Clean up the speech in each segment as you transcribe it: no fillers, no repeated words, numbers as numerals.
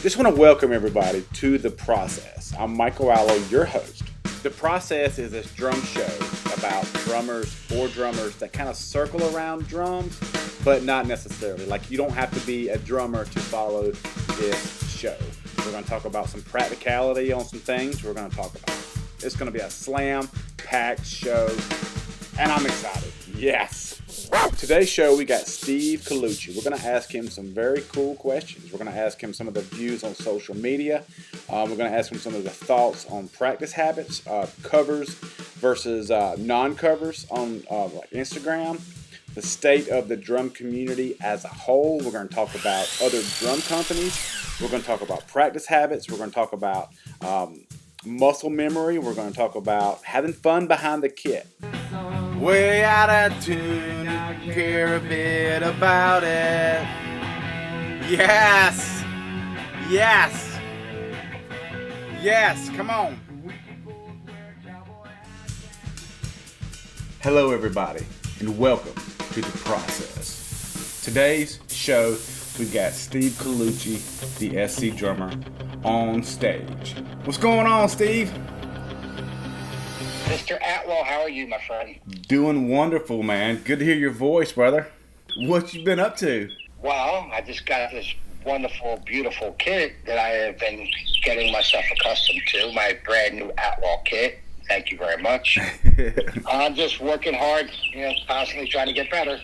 Just want to welcome everybody to The Process. I'm Michael Outlaw, your host. The Process is this drum show about drummers for drummers that kind of circle around drums, but not necessarily. Like, you don't have to be a drummer to follow this show. We're going to talk about some practicality on some things we're going to talk about. It's going to be a slam-packed show, and I'm excited. Yes! Today's show, we got Steve Colucci. We're going to ask him some very cool questions. We're going to ask him some of the views on social media. We're going to ask him some of the thoughts on practice habits, covers versus non-covers on like Instagram, the state of the drum community as a whole. We're going to talk about other drum companies. We're going to talk about practice habits. We're going to talk about muscle memory. We're going to talk about having fun behind the kit. Way out of tune, don't care a bit about it. Yes! Yes! Yes, come on. Hello everybody, and welcome to The Process. Today's show, we got Steve Colucci, the SC drummer, on stage. What's going on, Steve? Mr. Outlaw, how are you, my friend? Doing wonderful, man. Good to hear your voice, brother. What you been up to? Well, I just got this wonderful, beautiful kit that I have been getting myself accustomed to, my brand new Outlaw kit. Thank you very much. I'm just working hard, constantly trying to get better.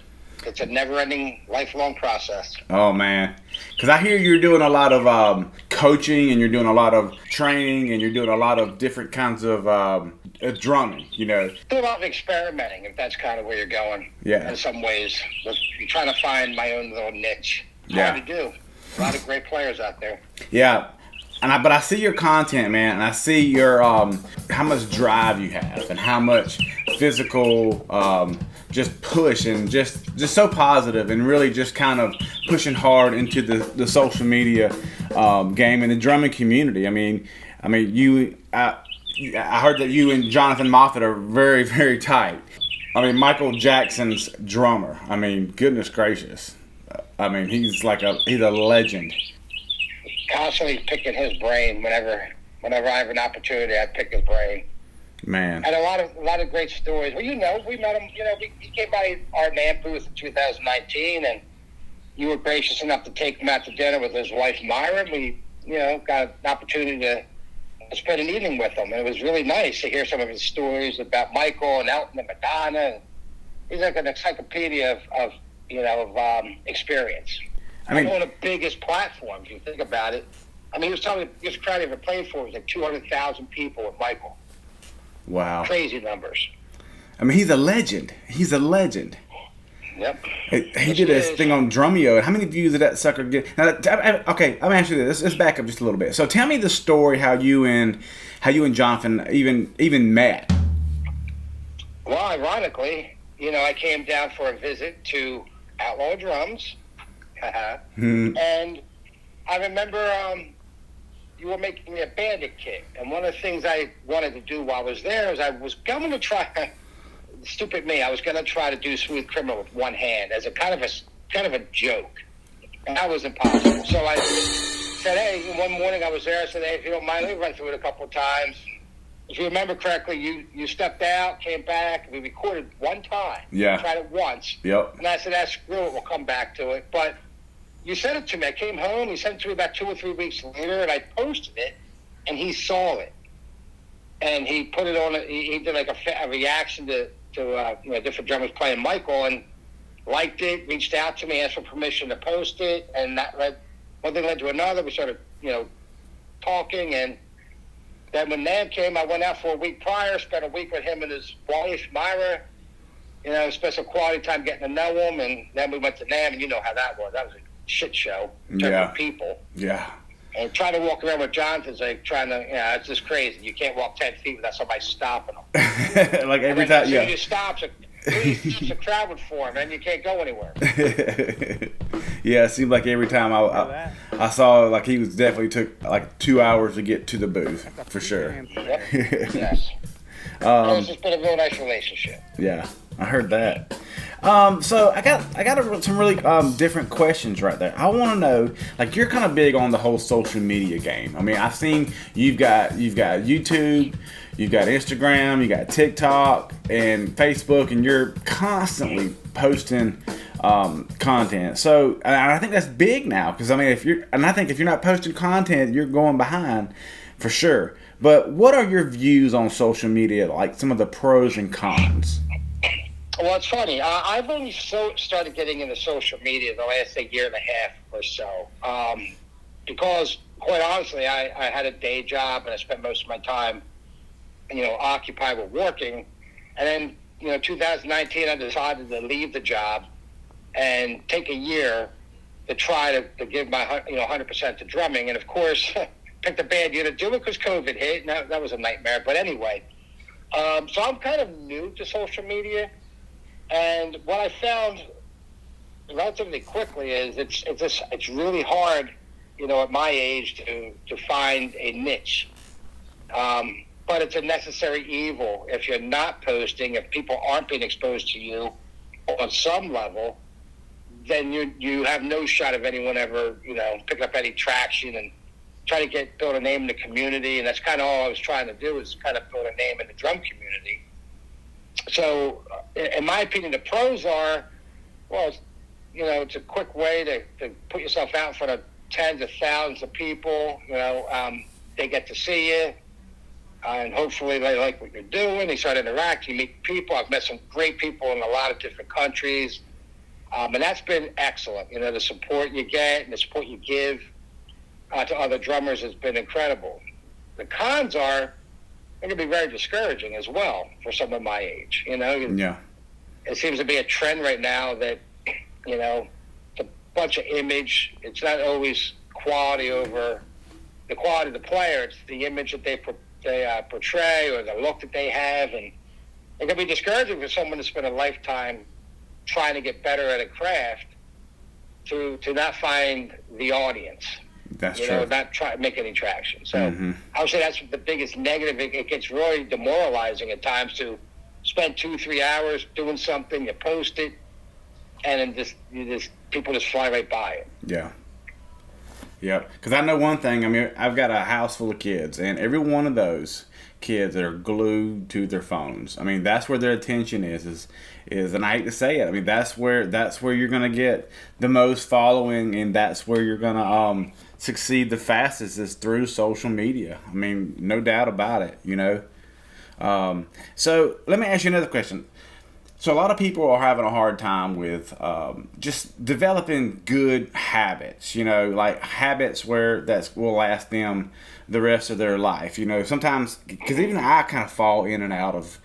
It's a never-ending, lifelong process. Oh, man. Because I hear you're doing a lot of coaching, and you're doing a lot of training, and you're doing a lot of different kinds of drumming, Do a lot of experimenting, if that's kind of where you're going. Yeah. In some ways. I'm trying to find my own little niche. It's Yeah. hard to do. A lot of great players out there. Yeah. But I see your content, man, and I see your how much drive you have, and how much physical just push, and just so positive, and really just kind of pushing hard into the social media game and the drumming community. I mean, you. I heard that you and Jonathan Moffat are very, very tight. I mean, Michael Jackson's drummer. I mean, goodness gracious. I mean, he's a legend. Constantly picking his brain whenever I have an opportunity. I pick his brain. Man. And a lot of great stories. Well, we met him. He came by our NAMM booth in 2019, and you were gracious enough to take him out to dinner with his wife Myra. We, got an opportunity to spend an evening with him, and it was really nice to hear some of his stories about Michael and Elton and Madonna. And he's like an encyclopedia of experience. I mean, one of the biggest platforms, if you think about it. I mean, he was telling me this crowd he ever played for was like 200,000 people with Michael. Wow. Crazy numbers. I mean, he's a legend. He's a legend. Yep. He did this thing on Drumeo. How many views did that sucker get? Now, okay, I'm asking you this. Let's back up just a little bit. So tell me the story how you and Jonathan even met. Well, ironically, I came down for a visit to Outlaw Drums. And I remember you were making me a bandit kit, and one of the things I wanted to do while I was there is I was going to try. Stupid me! I was going to try to do Smooth Criminal with one hand as a kind of a joke, and that was impossible. So I said, "Hey!" One morning I was there. I said, "Hey, if you don't mind, let me run through it a couple of times." If you remember correctly, you stepped out, came back. We recorded one time. Yeah. Tried it once. Yep. And I said, "Screw it. We'll come back to it." But you sent it to me. I came home. He sent it to me about 2 or 3 weeks later, and I posted it, and he saw it, and he put it on. He did like a reaction to different drummers playing Michael, and liked it. Reached out to me, asked for permission to post it, and that one thing led to another. We started talking, and then when NAMM came, I went out for a week prior. Spent a week with him and his wife Myra. Spent some quality time getting to know him, and then we went to NAMM, and you know how that was. That was a shit show. Different people. Yeah. And trying to walk around with Jonathan's like trying to, it's just crazy. You can't walk 10 feet without somebody stopping him. Like every time, yeah. He stops, a crowd would form, and you can't go anywhere. Yeah, it seemed like every time I saw, like, he was definitely took like 2 hours to get to the booth, for sure. Yep. Yes. It's just been a real nice relationship. Yeah, I heard that. So I got some really different questions right there. I want to know, like, you're kind of big on the whole social media game. I mean, I've seen you've got YouTube, you've got Instagram, you got TikTok and Facebook, and you're constantly posting content. So and I think that's big now because I mean, if you're not posting content, you're going behind for sure. But what are your views on social media, like some of the pros and cons? Well, it's funny. I've only started getting into social media the last year and a half or so, because quite honestly, I had a day job and I spent most of my time, occupied with working. And then, 2019, I decided to leave the job and take a year to try to give my 100% to drumming. And of course, picked a bad year to do it because COVID hit, and that was a nightmare. But anyway, so I'm kind of new to social media. And what I found relatively quickly is it's really hard, at my age to find a niche. But it's a necessary evil. If you're not posting, if people aren't being exposed to you on some level, then you have no shot of anyone ever, picking up any traction and try to build a name in the community. And that's kind of all I was trying to do, is kind of build a name in the drum community. So, in my opinion, the pros are, well, it's a quick way to put yourself out in front of tens of thousands of people. They get to see you, and hopefully they like what you're doing. They start interacting, you meet people. I've met some great people in a lot of different countries, and that's been excellent. The support you get and the support you give to other drummers has been incredible. The cons are, it can be very discouraging as well for someone my age. Yeah. It seems to be a trend right now that, it's a bunch of image. It's not always quality over the quality of the player. It's the image that they portray or the look that they have. And it can be discouraging for someone to spend a lifetime trying to get better at a craft to not find the audience. That's true. Not try to make any traction. So I would say that's the biggest negative. It gets really demoralizing at times to spend 2-3 hours doing something, you post it, and then people just fly right by it. Yeah. Yeah. Because I know one thing. I mean, I've got a house full of kids, and every one of those kids are glued to their phones. I mean, that's where their attention is, and I hate to say it. I mean, that's where you're gonna get the most following, and that's where you're gonna succeed the fastest, is through social media. I mean, no doubt about it. So let me ask you another question. So a lot of people are having a hard time with just developing good habits, like habits that will last them the rest of their life. Sometimes, because even I kind of fall in and out of,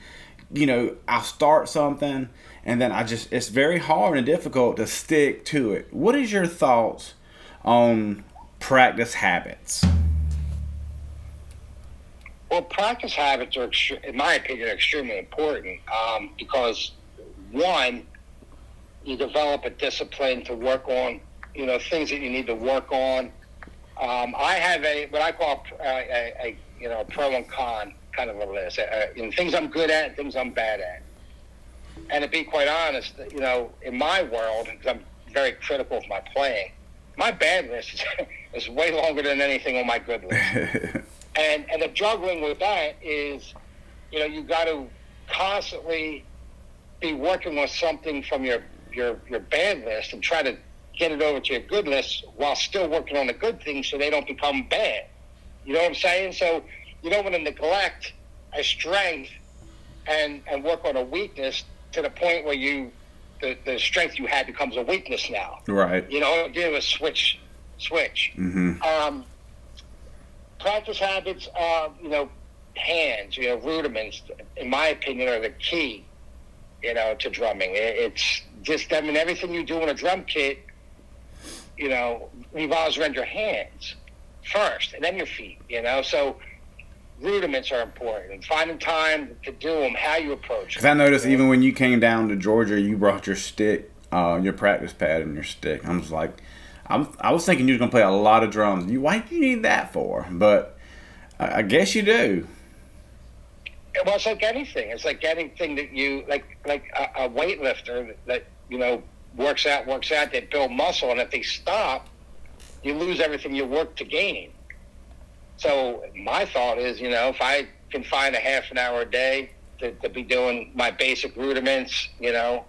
I'll start something and then it's very hard and difficult to stick to it. What is your thoughts on practice habits? Well, practice habits are, in my opinion, extremely important because, one, you develop a discipline to work on, things that you need to work on. I have what I call a pro and con kind of a list. Things I'm good at and things I'm bad at. And to be quite honest, in my world, because I'm very critical of my playing, my bad list is way longer than anything on my good list. And the juggling with that is, you got to constantly be working on something from your bad list and try to get it over to your good list while still working on the good things so they don't become bad. You know what I'm saying? So you don't want to neglect a strength and work on a weakness to the point where the strength you had becomes a weakness now. Right. Do a switch. Mm-hmm. Practice habits, hands, rudiments, in my opinion, are the key, to drumming. It's just, everything you do in a drum kit, revolves around your hands first, and then your feet, So rudiments are important, and finding time to do them, how you approach them. Because I noticed even when you came down to Georgia, you brought your stick, your practice pad and your stick. I was like, I was thinking you were going to play a lot of drums. Why do you need that for? But I guess you do. Well, it's like anything. It's like anything that you, like a weightlifter that works out, they build muscle, and if they stop, you lose everything you work to gain. So my thought is, if I can find a half an hour a day to be doing my basic rudiments, then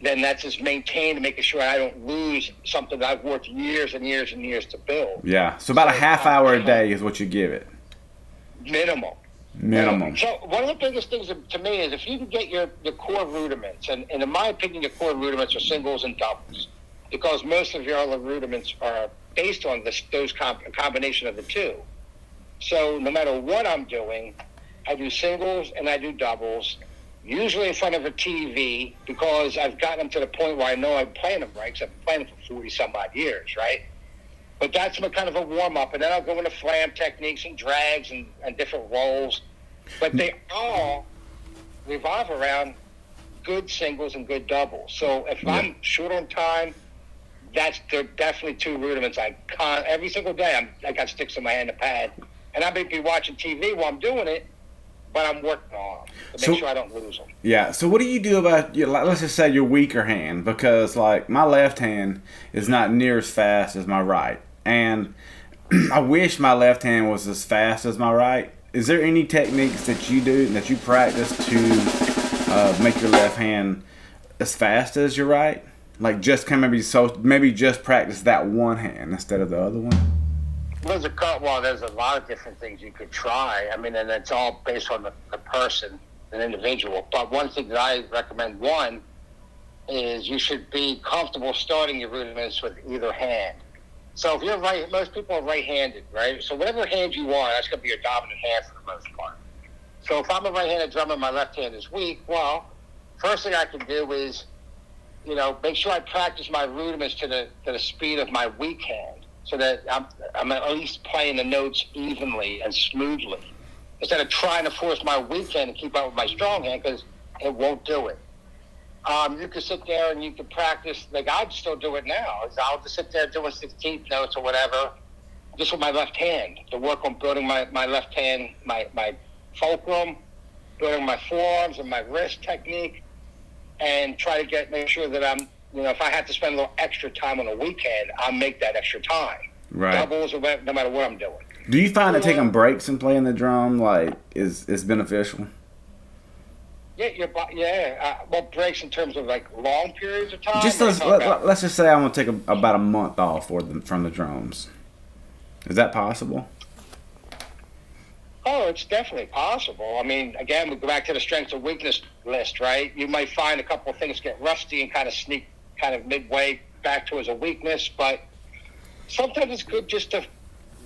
that's just maintained and making sure I don't lose something that I've worked years and years and years to build. Yeah, so about a half hour a day is what you give it. Minimum. So one of the biggest things to me is if you can get your core rudiments, and in my opinion, your core rudiments are singles and doubles, because most of your other rudiments are based on a combination of the two. So no matter what I'm doing, I do singles and I do doubles, usually in front of a TV, because I've gotten them to the point where I know I'm playing them right, because I've been playing them for 40-some-odd years, right? But that's kind of a warm-up, and then I'll go into flam techniques and drags and different rolls. But they all revolve around good singles and good doubles. So if I'm short on time, they're definitely two rudiments. Every single day, I got sticks in my hand and a pad. And I may be watching TV while I'm doing it, but I'm working on them to make sure I don't lose them. Yeah, so what do you do about, let's just say your weaker hand? Because, my left hand is not near as fast as my right. And I wish my left hand was as fast as my right. Is there any techniques that you do, that you practice to make your left hand as fast as your right? Maybe just practice that one hand instead of the other one? There's a lot of different things you could try. I mean, and it's all based on the person, an individual. But one thing that I recommend, one, is you should be comfortable starting your rudiments with either hand. So if you're most people are right-handed, right? So whatever hand you are, that's going to be your dominant hand for the most part. So if I'm a right-handed drummer and my left hand is weak, well, first thing I can do is, make sure I practice my rudiments to the speed of my weak hand, so that I'm at least playing the notes evenly and smoothly, instead of trying to force my weak hand to keep up with my strong hand, because it won't do it. You can sit there and you can practice, I'd still do it now. I'll just sit there doing 16th notes or whatever, just with my left hand, to work on building my left hand, my fulcrum, building my forearms and my wrist technique, and try to make sure that I'm, if I have to spend a little extra time on a weekend, I'll make that extra time. Right. Doubles or no matter what I'm doing. Do you find that taking breaks and playing the drum is beneficial? Well, breaks in terms of long periods of time. Let's just say I want to take about a month off from the drums. Is that possible? Oh, it's definitely possible. I mean, again, we go back to the strengths and weakness list, right? You might find a couple of things get rusty and kind of sneak midway back to as a weakness, but sometimes it's good just to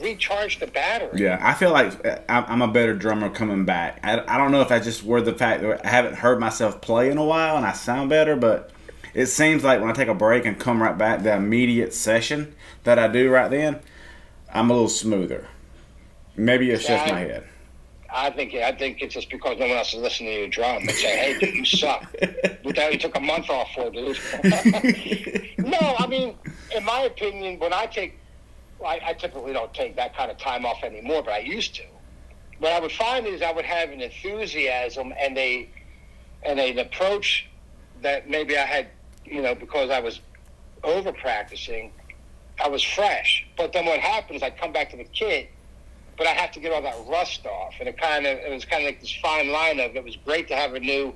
recharge the battery. Yeah, I feel like I'm a better drummer coming back. I don't know if that's just the fact that I haven't heard myself play in a while and I sound better, but it seems like when I take a break and come right back, the immediate session that I do right then, I'm a little smoother. Maybe it's just my head. I think it's just because no one else is listening to your drum and say, "Hey, dude, you suck." You took a month off for, dude. No, I mean, in my opinion, when I typically don't take that kind of time off anymore, but I used to. What I would find is I would have an enthusiasm and an approach that maybe I had, because I was over practicing, I was fresh. But then what happens, I'd come back to the kit, but I have to get all that rust off. And it was kind of like this fine line of, it was great to have a new,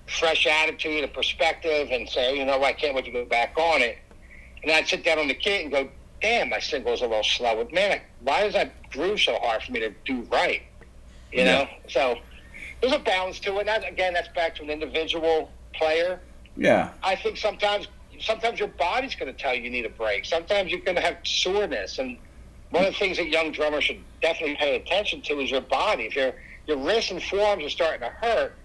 fresh attitude and perspective and say, I can't wait to go back on it. And I'd sit down on the kit and go, damn, my single's a little slow. Man, why does that groove so hard for me to do right? You know? So there's a balance to it. And that's back to an individual player. Yeah. I think sometimes your body's going to tell you need a break. Sometimes you're going to have soreness. And one of the things that young drummers should definitely pay attention to is your body. If your wrists and forearms are starting to hurt,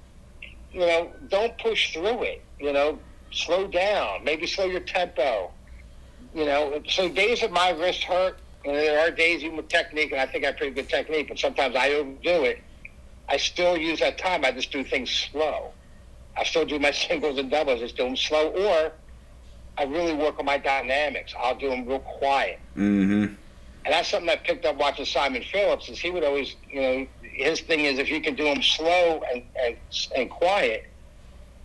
don't push through it. Slow down. Maybe slow your tempo. So days that my wrist hurt, and there are days even with technique, and I think I have pretty good technique, but sometimes I overdo it. I still use that time. I just do things slow. I still do my singles and doubles. I just do them slow, or I really work on my dynamics. I'll do them real quiet. Mm-hmm. And that's something I picked up watching Simon Phillips, is he would always, his thing is if you can do them slow and quiet,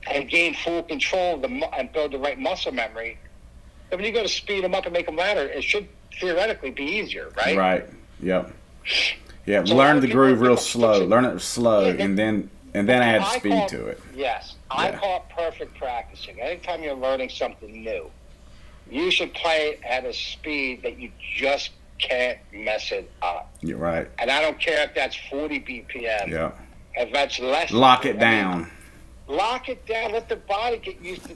and gain full control of and build the right muscle memory, then when you go to speed them up and make them louder, it should theoretically be easier, right? Right. Yep. Yeah. So Learn the groove real people slow. Learn it slow, Yeah, and then add speed to it. Yes, I call it perfect practicing. Anytime you're learning something new, you should play it at a speed that you just can't mess it up. You're right. And I don't care if that's 40 BPM. Yeah. If that's less. Lock it down. Lock it down. Let the body get used to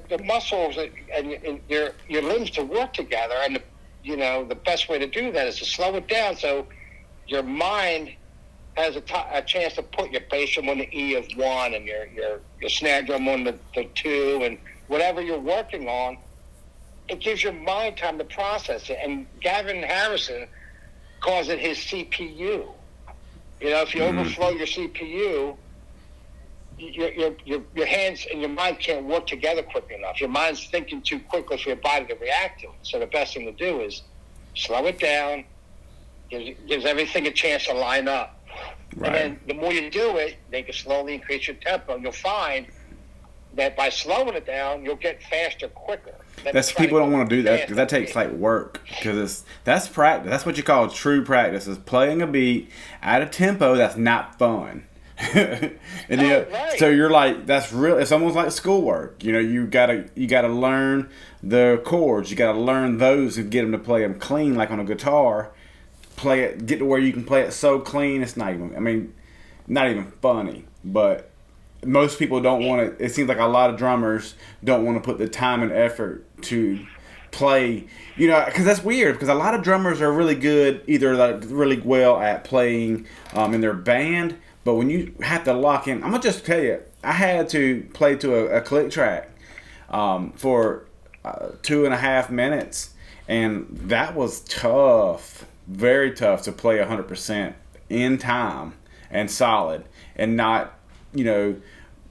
the muscles and your limbs to work together. And the best way to do that is to slow it down so your mind has a chance to put your bass drum on the E of 1 and your snare drum on the 2 and whatever you're working on. It gives your mind time to process it. And Gavin Harrison calls it his CPU. If you overflow your CPU, your hands and your mind can't work together quickly enough. Your mind's thinking too quickly for your body to react to it. So the best thing to do is slow it down, gives everything a chance to line up. Right. And then the more you do it, they can slowly increase your tempo. You'll find that by slowing it down, you'll get faster quicker. That's people don't want to do that because that takes like work. Because that's practice. That's what you call true practice. Is playing a beat at a tempo that's not fun. And right. So you're like, that's real. It's almost like schoolwork. You gotta learn the chords. You gotta learn those and get them to play them clean, like on a guitar. Play it, get to where you can play it so clean. It's not even funny. But most people don't want to. It seems like a lot of drummers don't want to put the time and effort to play. Because that's weird. Because a lot of drummers are really good, either like really well at playing in their band. But when you have to lock in, I'm gonna just tell you, I had to play to a click track for 2.5 minutes, and that was tough, very tough to play 100% in time and solid, and not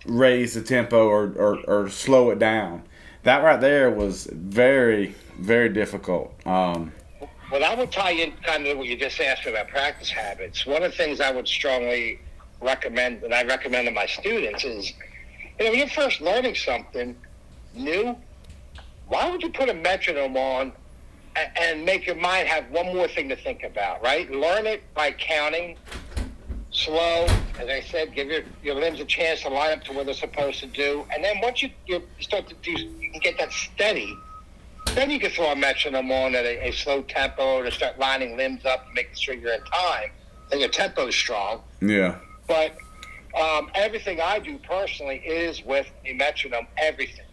raise the tempo or slow it down. That right there was very, very difficult. Well, I would tie in kind of what you just asked me about practice habits. One of the things I would strongly recommend, and I recommend to my students, is when you're first learning something new, why would you put a metronome on and make your mind have one more thing to think about, right? Learn it by counting slow. As I said, give your limbs a chance to line up to what they're supposed to do. And then once you start to do, you can get that steady, then you can throw a metronome on at a slow tempo to start lining limbs up and making sure you're in time and your tempo is strong. Yeah. But everything I do personally is with a metronome. Everything.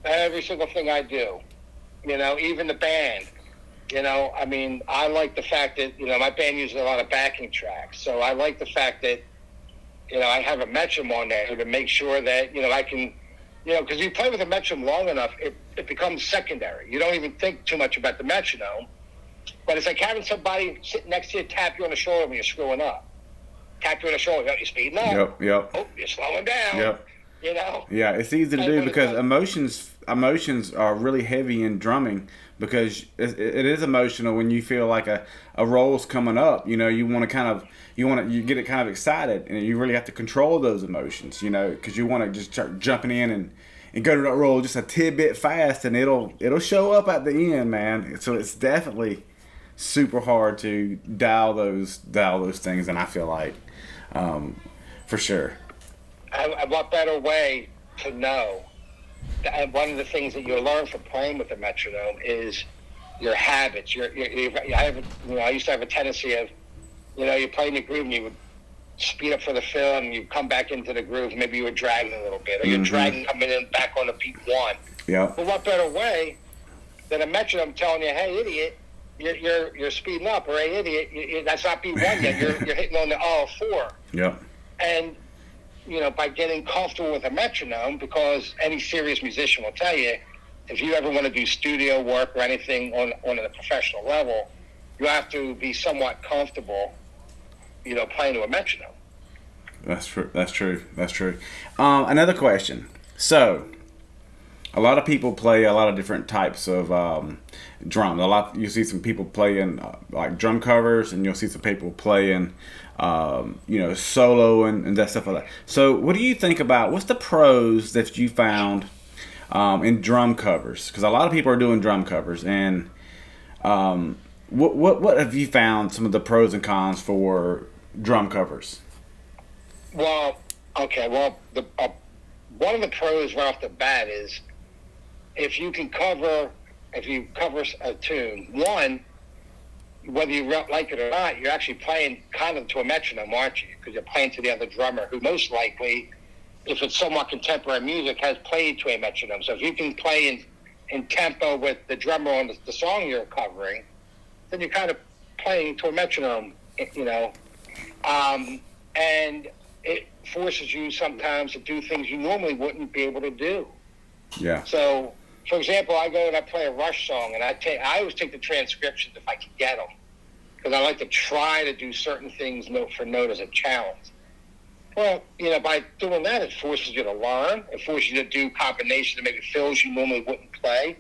Every single thing I do. Even the band. I like the fact that, my band uses a lot of backing tracks. So I like the fact that, I have a metronome on there to make sure that, I can, because you play with a metronome long enough, it becomes secondary. You don't even think too much about the metronome. But it's like having somebody sitting next to you tap you on the shoulder when you're screwing up. Tap you on the shoulder, you're speeding up. Yep. Oh, you're slowing down. Yep. Yeah, it's easy to do because emotions are really heavy in drumming because it is emotional when you feel like a roll's coming up. You get it kind of excited, and you really have to control those emotions. Because you want to just start jumping in and go to that roll just a tidbit fast, and it'll show up at the end, man. So it's definitely super hard to dial those things, and I feel like for sure. What better way to know? And one of the things that you'll learn from playing with the metronome is your habits. I used to have a tendency of, you're playing the groove and you would speed up for the fill and you come back into the groove. Maybe you were dragging a little bit, or you're dragging coming in back on the beat 1. Yeah. But what better way than a metronome telling you, "Hey, idiot, you're speeding up," or "Hey, idiot, that's not beat 1 yet. You're hitting on the 4." Yeah. And by getting comfortable with a metronome, because any serious musician will tell you, if you ever want to do studio work or anything on a professional level, you have to be somewhat comfortable, playing to a metronome. That's true. Another question. So, a lot of people play a lot of different types of drums. You see some people playing like drum covers, and you'll see some people playing solo and that stuff like that. So what do you think about, what's the pros that you found in drum covers? Because a lot of people are doing drum covers, and what have you found some of the pros and cons for drum covers? Well, okay. Well, one of the pros right off the bat is if you cover a tune, one, whether you like it or not, you're actually playing kind of to a metronome, aren't you? Because you're playing to the other drummer, who most likely, if it's somewhat contemporary music, has played to a metronome. So if you can play in tempo with the drummer on the song you're covering, then you're kind of playing to a metronome, and it forces you sometimes to do things you normally wouldn't be able to do. Yeah. So, for example, I go and I play a Rush song, and I always take the transcriptions if I can get them, because I like to try to do certain things note for note as a challenge. Well, by doing that, it forces you to learn. It forces you to do combinations to make fills you normally wouldn't play,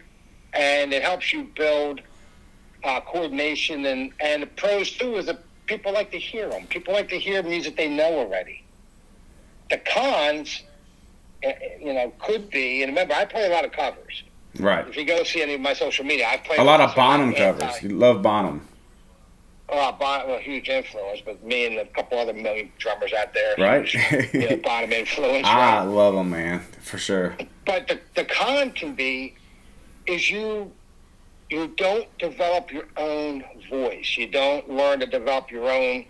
and it helps you build coordination. And the pros too is that people like to hear them. People like to hear music they know already. The cons, could be, and remember, I play a lot of covers. Right. If you go see any of my social media, I play a lot of Bonham covers. You love Bonham. Bonham, a huge influence, but me and a couple other million drummers out there, right? Huge, Bonham influence. I love them, man, for sure. But the con can be is you don't develop your own voice. You don't learn to develop your own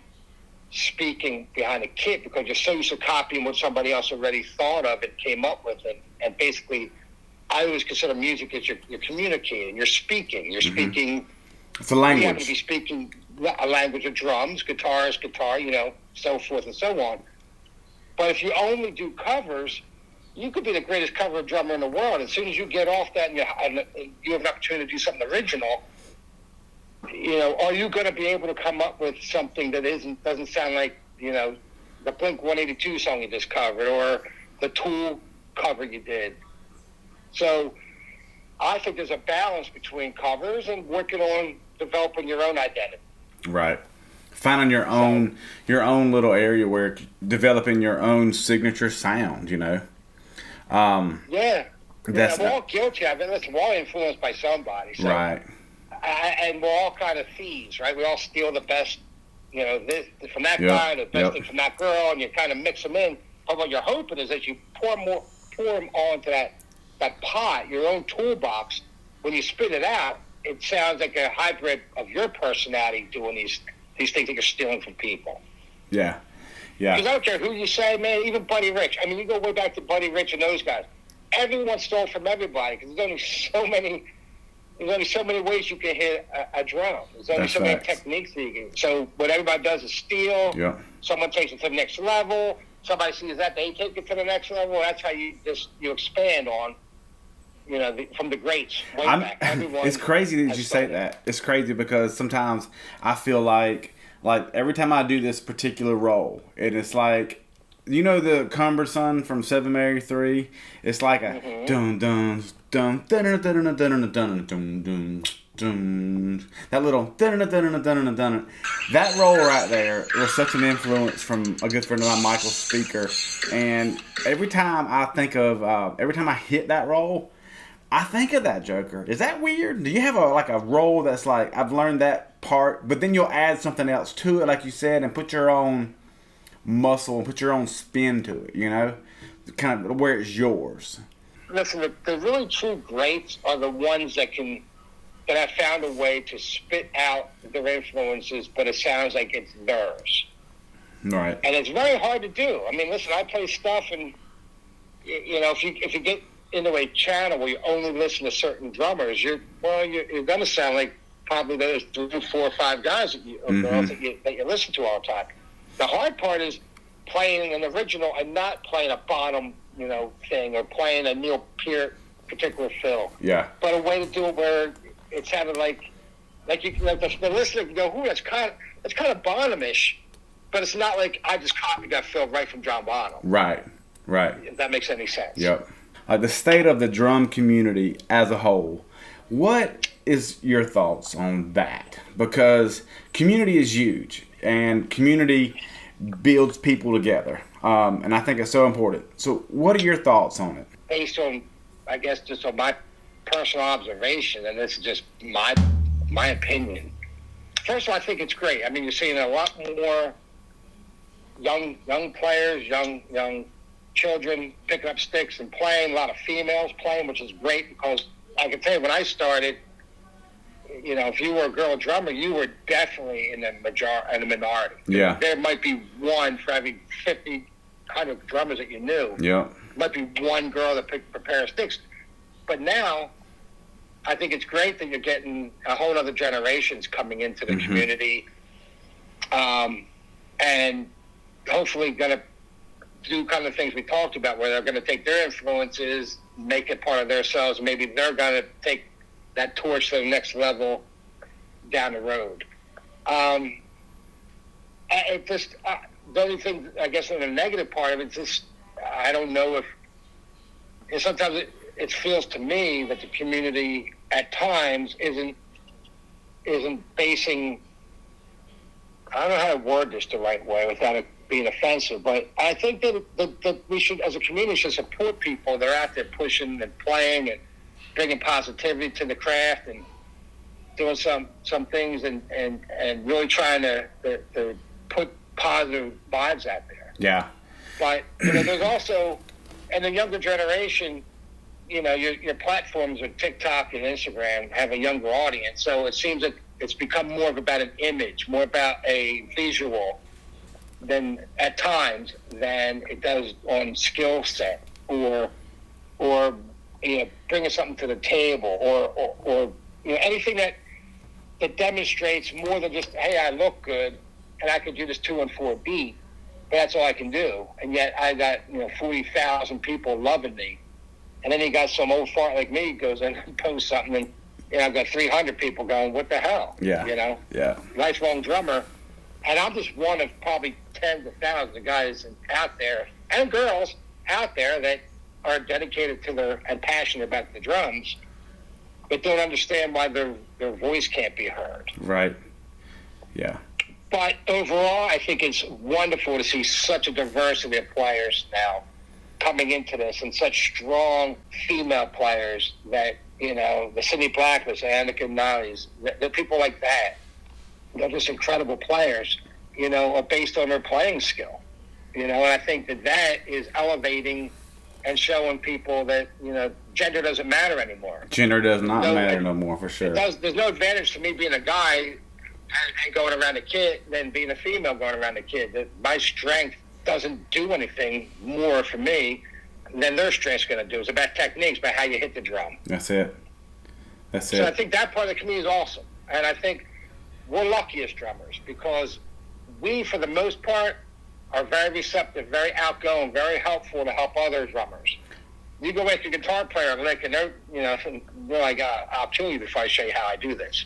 speaking behind a kit, because you're so used to copying what somebody else already thought of and came up with it. And basically, I always consider music as you're communicating, you're speaking. You're speaking. It's a language. You have to be speaking a language of drums, guitar, so forth and so on. But if you only do covers, you could be the greatest cover drummer in the world. As soon as you get off that and you have an opportunity to do something original, are you going to be able to come up with something that doesn't sound like, the Blink-182 song you just covered or the Tool cover you did? So I think there's a balance between covers and working on developing your own identity. Right. Finding your own little area where developing your own signature sound, Yeah. We're all guilty of it. Listen, we're all influenced by somebody. So, right. And we're all kind of thieves, right? We all steal the best, this from that guy, the best thing from that girl, and you kind of mix them in. But what you're hoping is that you pour them onto that pot, your own toolbox. When you spit it out, it sounds like a hybrid of your personality doing these things that you're stealing from people. Yeah. Yeah. Because I don't care who you say, man, even Buddy Rich. I mean, you go way back to Buddy Rich and those guys. Everyone stole from everybody, because there's only so many ways you can hit a drum. There's only so many techniques that you can. So what everybody does is steal. Yeah. Someone takes it to the next level. Somebody sees that, they take it to the next level. That's how you expand on, from the greats way back. It's crazy that you say that. It's crazy because sometimes I feel like every time I do this particular role, and it's like, the cumbersome from 7 Mary 3? It's like a dun dun dun dun dun dun dun dun dun dun dun. That little dun dun dun dun dun. That roll right there was such an influence from a good friend of mine, Michael Speaker. And every time I hit that roll, I think of that Joker. Is that weird? Do you have a roll that's like, I've learned that part, but then you'll add something else to it, like you said, and put your own muscle and put your own spin to it, kind of where it's yours? Listen, the really true greats are the ones that have found a way to spit out their influences, but it sounds like it's theirs. Right. And it's very hard to do. I mean, listen, I play stuff, and if you get into a channel where you only listen to certain drummers, you're going to sound like probably those 3, 4, or 5 guys that you listen to all the time. The hard part is playing an original and not playing a Bonham, thing, or playing a Neil Peart particular fill. Yeah. But a way to do it where it sounded like the listener can go, "Ooh, that's kind of Bonham-ish," but it's not like I just copied that fill right from John Bonham. Right. If that makes any sense. Yep. the state of the drum community as a whole. What is your thoughts on that? Because community is huge, and community builds people together, and I think it's so important. So, what are your thoughts on it? Based on, I guess, just on my personal observation, and this is just my opinion. First of all, I think it's great. I mean, you're seeing a lot more young players, young children picking up sticks and playing. A lot of females playing, which is great because I can tell you when I started, if you were a girl drummer, you were definitely in the minority. Yeah. There might be one for every 50, 100 drummers that you knew. Yeah. Might be one girl that picked a pair of sticks. But now, I think it's great that you're getting a whole other generations coming into the community, and hopefully going to do kind of things we talked about, where they're going to take their influences, make it part of themselves, and maybe they're going to take that torch to the next level down the road. The only thing, I guess, on the negative part of it, just I don't know if sometimes it feels to me that the community at times isn't basing. I don't know how to word this the right way without it being offensive, but I think that we should, as a community, should support people that are out there pushing and playing and bringing positivity to the craft and doing some things and really trying to put positive vibes out there. Yeah. But there's also, in the younger generation, your platforms with TikTok and Instagram have a younger audience, so it seems that it's become more about an image, more about a visual than at times than it does on skill set or bringing something to the table or anything that demonstrates more than just, hey, I look good and I can do this 2 and 4 beat, but that's all I can do, and yet I got 40,000 people loving me, and then you got some old fart like me goes in and posts something, and I've got 300 people going, what the hell? Yeah. Yeah. Lifelong drummer, and I'm just one of probably tens of thousands of guys out there and girls out there that are dedicated to and passionate about the drums, but don't understand why their voice can't be heard. Right. Yeah. But overall, I think it's wonderful to see such a diversity of players now coming into this, and such strong female players that, the Sidney Blackness, Annika Nalli's, the people like that. They're just incredible players, based on their playing skill. And I think that is elevating and showing people that, gender doesn't matter anymore. Gender does not matter no more, for sure. There's no advantage to me being a guy and going around a kid than being a female going around a kid. My strength doesn't do anything more for me than their strength's going to do. It's about techniques, about how you hit the drum. That's it. So I think that part of the community is awesome. And I think we're lucky as drummers because we, for the most part, are very receptive, very outgoing, very helpful to help other drummers. You go with your guitar player and they're like, I'll kill you before I show you how I do this.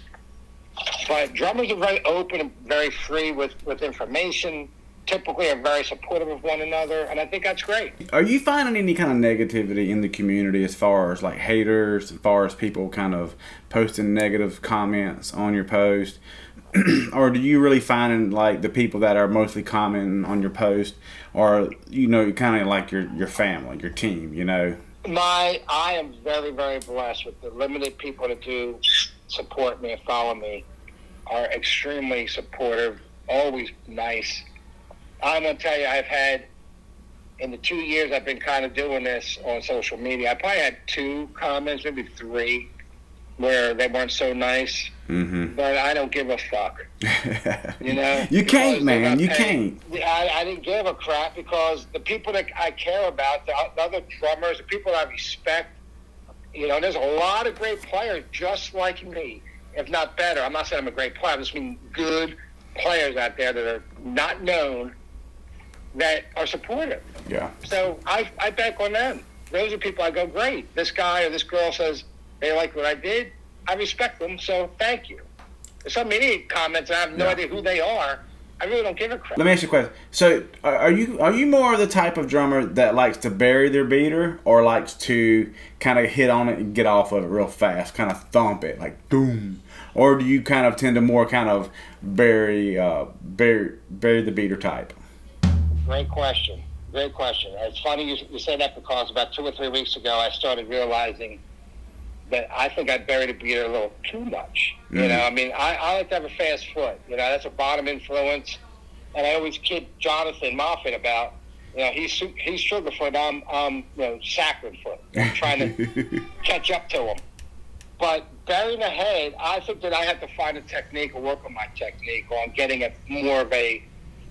But drummers are very open and very free with information, typically are very supportive of one another, and I think that's great. Are you finding any kind of negativity in the community as far as like haters, as far as people kind of posting negative comments on your post? Or do you really find like the people that are mostly commenting on your post are, kind of like your family, your team, I am very, very blessed with the limited people that do support me and follow me are extremely supportive, always nice. I'm going to tell you, I've had, in the 2 years I've been kind of doing this on social media, I probably had 2 comments, maybe 3, where they weren't so nice. Mm-hmm. But I don't give a fuck. You can't, man. You can't. I didn't give a crap because the people that I care about, the other drummers, the people that I respect, there's a lot of great players just like me, if not better. I'm not saying I'm a great player. I just mean good players out there that are not known that are supportive. Yeah. So I back on them. Those are people I go, great. This guy or this girl says they like what I did. I respect them, so thank you. There's some idiot comments, and I have no idea who they are, I really don't give a crap. Let me ask you a question. So, are you more of the type of drummer that likes to bury their beater, or likes to kind of hit on it and get off of it real fast, kind of thump it like boom, or do you kind of tend to more kind of bury the beater type? Great question. Great question. It's funny you say that, because about 2 or 3 weeks ago, I started realizing that I think I buried a beater a little too much. You know, I mean, I like to have a fast foot. You know, that's a bottom influence. And I always kid Jonathan Moffat about, you know, he's Sugarfoot, I'm you know, Sacredfoot. I'm trying to catch up to him. But burying the head, I think that I have to find a technique or work on my technique on getting it more of a,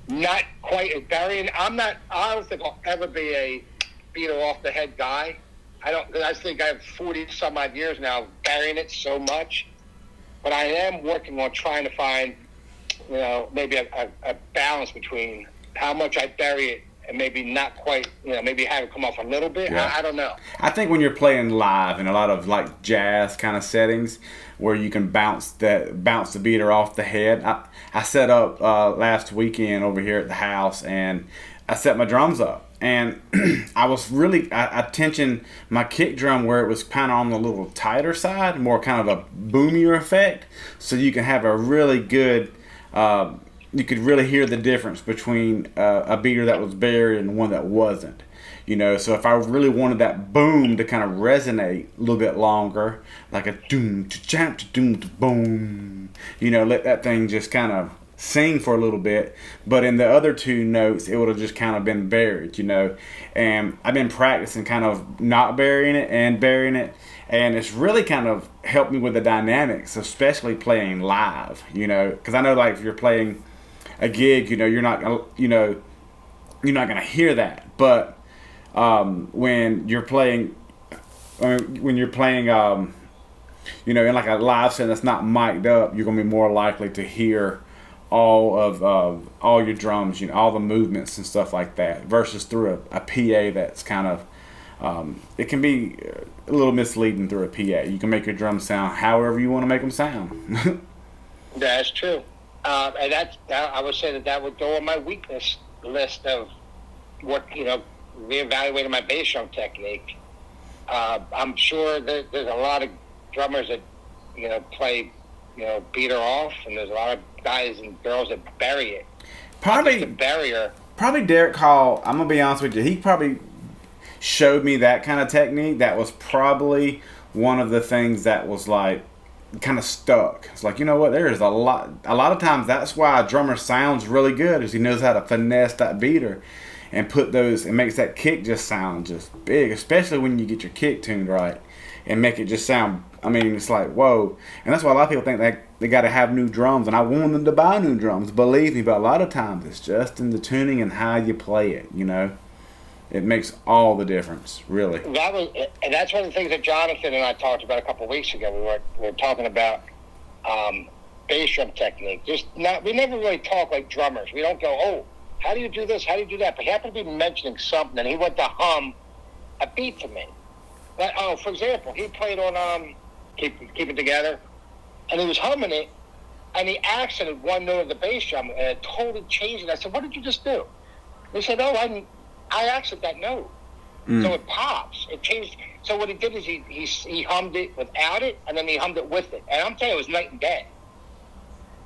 not quite a burying. I don't think I'll ever be a beater off the head guy. I think I have 40 some odd years now burying it so much, but I am working on trying to find, you know, maybe a balance between how much I bury it and maybe not quite, you know, maybe have it come off a little bit. Yeah. I don't know. I think when you're playing live in a lot of like jazz kind of settings where you can bounce the beater off the head. I set up last weekend over here at the house, and I set my drums up. And I tensioned my kick drum where it was kind of on the little tighter side, more kind of a boomier effect, so you can have a really good, you could really hear the difference between a beater that was buried and one that wasn't. You know, so if I really wanted that boom to kind of resonate a little bit longer, like a doom, cha doom, boom, you know, let that thing just kind of sing for a little bit, but in the other two notes it would have just kind of been buried, you know. And I've been practicing kind of not burying it and burying it, and it's really kind of helped me with the dynamics, especially playing live, you know, because I know like if you're playing a gig, you know, you're not gonna hear that, but when you're playing you know, in like a live set that's not mic'd up, you're gonna be more likely to hear all your drums, you know, all the movements and stuff like that, versus through a PA that's kind of it can be a little misleading through a PA. You can make your drums sound however you want to make them sound. That's true. And I would say that would go on my weakness list of what, you know, reevaluating my bass drum technique. I'm sure that there's a lot of drummers that, you know, play, you know, beater off, and there's a lot of guys and girls that bury it. Probably the barrier. Probably Derek Hall. I'm gonna be honest with you. He probably showed me that kind of technique. That was probably one of the things that was like kind of stuck. It's like, you know what? There is a lot of times that's why a drummer sounds really good, is he knows how to finesse that beater and put those, and makes that kick just sound just big, especially when you get your kick tuned right and make it just sound, I mean, it's like, whoa. And that's why a lot of people think that they got to have new drums, and I want them to buy new drums, believe me, but a lot of times it's just in the tuning and how you play it, you know. It makes all the difference, really. And that's one of the things that Jonathan and I talked about a couple of weeks ago. We were talking about bass drum technique. We never really talk like drummers. We don't go, oh, how do you do this? How do you do that? But he happened to be mentioning something, and he went to hum a beat to me. But, for example, he played on Keep It Together, and he was humming it, and he accented one note of the bass drum, and it totally changed it. I said, what did you just do? He said, oh, I accent that note. So it pops. It changed. So what he did is he hummed it without it, and then he hummed it with it. And I'm telling you, it was night and day.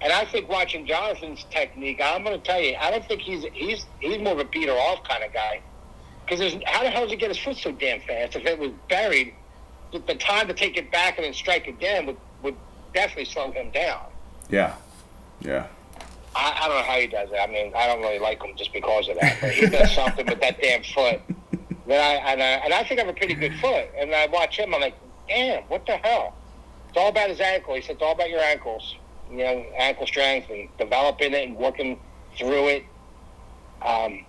And I think watching Jonathan's technique, I'm going to tell you, I don't think he's more of a beater off kind of guy. Because how the hell does he get his foot so damn fast? If it was buried, the time to take it back and then strike again would definitely slow him down. Yeah. I don't know how he does it. I mean, I don't really like him just because of that. But he does something with that damn foot. And I think I have a pretty good foot. And I watch him, I'm like, damn, what the hell? It's all about his ankle. He said, it's all about your ankles. You know, ankle strength and developing it and working through it.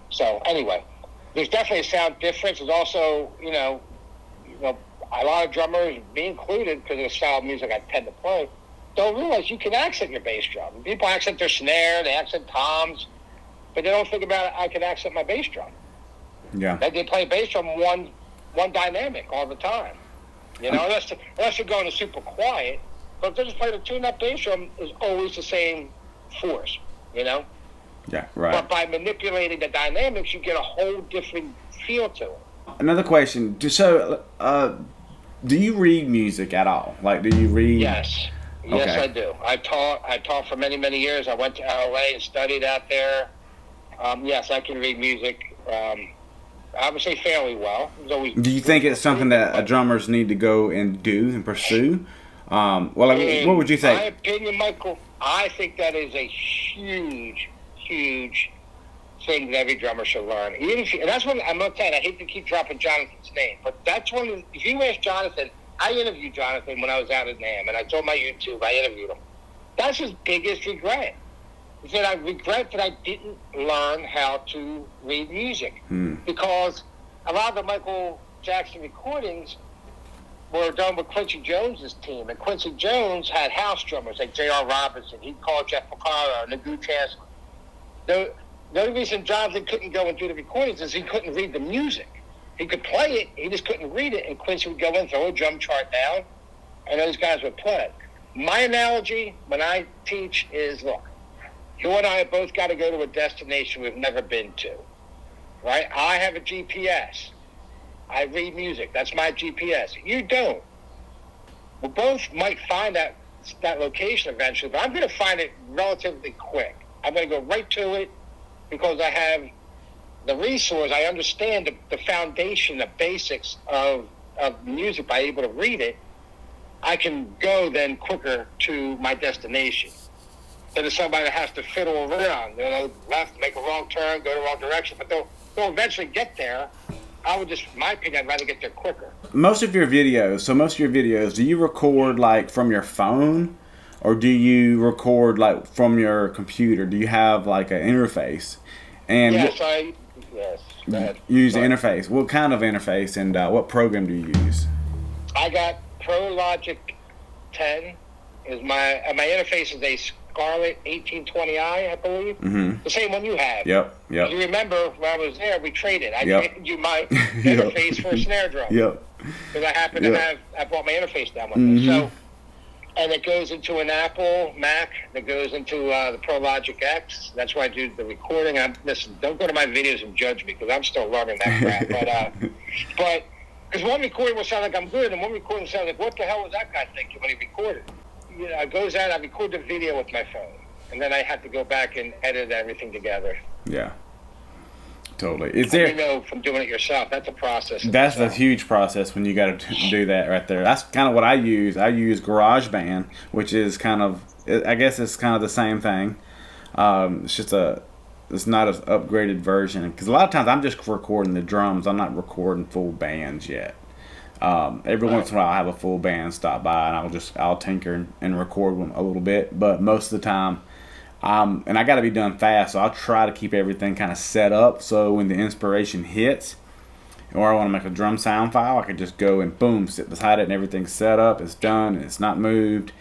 So anyway, there's definitely a sound difference. There's also, you know, a lot of drummers, me included, because of the style of music I tend to play, don't realize you can accent your bass drum. People accent their snare, they accent toms, but they don't think about, I can accent my bass drum. Yeah. They play bass drum one dynamic all the time. You know, unless you're going to super quiet, but if they just play the tune-up bass drum is always the same force, you know? Yeah, right. But by manipulating the dynamics, you get a whole different feel to it. Another question. So, do you read music at all? Like, do you read? Yes. Yes, Okay. I do. I taught for many, many years. I went to LA and studied out there. Yes, I can read music. I would say fairly well. Do you think it's something that drummers need to go and do and pursue? What would you say? In my opinion, Michael, I think that is a huge, huge thing that every drummer should learn. And that's what I'm not saying. I hate to keep dropping Jonathan's name, but that's one. If you ask Jonathan, I interviewed Jonathan when I was out at NAMM, and I told my YouTube, I interviewed him. That's his biggest regret. He said, I regret that I didn't learn how to read music. Because a lot of the Michael Jackson recordings were done with Quincy Jones's team. And Quincy Jones had house drummers like J.R. Robinson. He'd call Jeff Porcaro, Nagu Chancellor. The only reason Jonathan couldn't go and do the recordings is he couldn't read the music. He could play it, he just couldn't read it. And Quincy would go in, throw a drum chart down, and those guys would play. My analogy when I teach is, look, you and I have both got to go to a destination we've never been to, right? I have a GPS. I read music. That's my GPS. You don't. We both might find that location eventually, but I'm going to find it relatively quick. I'm going to go right to it because I have the resource. I understand the foundation, the basics of music by able to read it. I can go then quicker to my destination. Than somebody that has to fiddle around, left, make a wrong turn, go the wrong direction, but they'll eventually get there. I would just, in my opinion, I'd rather get there quicker. Most of your videos, do you record like from your phone, or do you record like from your computer? Do you have like an interface? And yes. Go ahead. Use the interface. What kind of interface, and what program do you use? I got Pro Logic 10. My interface is a Scarlett 1820i, I believe. The same one you have. Yep. You remember when I was there, we traded. I gave you my interface for a snare drum. Because I happen to I brought my interface down with me. So, and it goes into an Apple Mac that goes into the Pro Logic X. That's where I do the recording. Listen, don't go to my videos and judge me because I'm still learning that crap. But because one recording will sound like I'm good, and one recording sounds like, what the hell was that guy thinking when he recorded? I goes out, I record the video with my phone, and then I have to go back and edit everything together. Yeah, totally. You know from doing it yourself, that's a process. That's a huge process when you got to do that right there. That's kind of what I use. I use GarageBand, which is kind of, I guess it's kind of the same thing. It's just it's not an upgraded version, because a lot of times I'm just recording the drums. I'm not recording full bands yet. Every once in a while I have a full band stop by, and I'll tinker and record them a little bit, but most of the time and I got to be done fast, so I'll try to keep everything kind of set up so when the inspiration hits, or I want to make a drum sound file, I can just go and boom, sit beside it, and everything's set up, it's done, and it's not moved,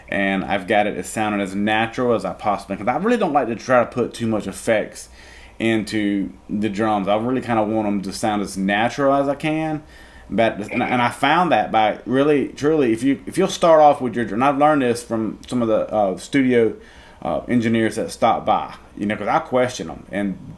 and I've got it as sounding as natural as I possibly can. I really don't like to try to put too much effects into the drums. I really kind of want them to sound as natural as I can. But and I found that by really, truly, if you'll start off with your drum, and I've learned this from some of the studio engineers that stop by, because I question them, and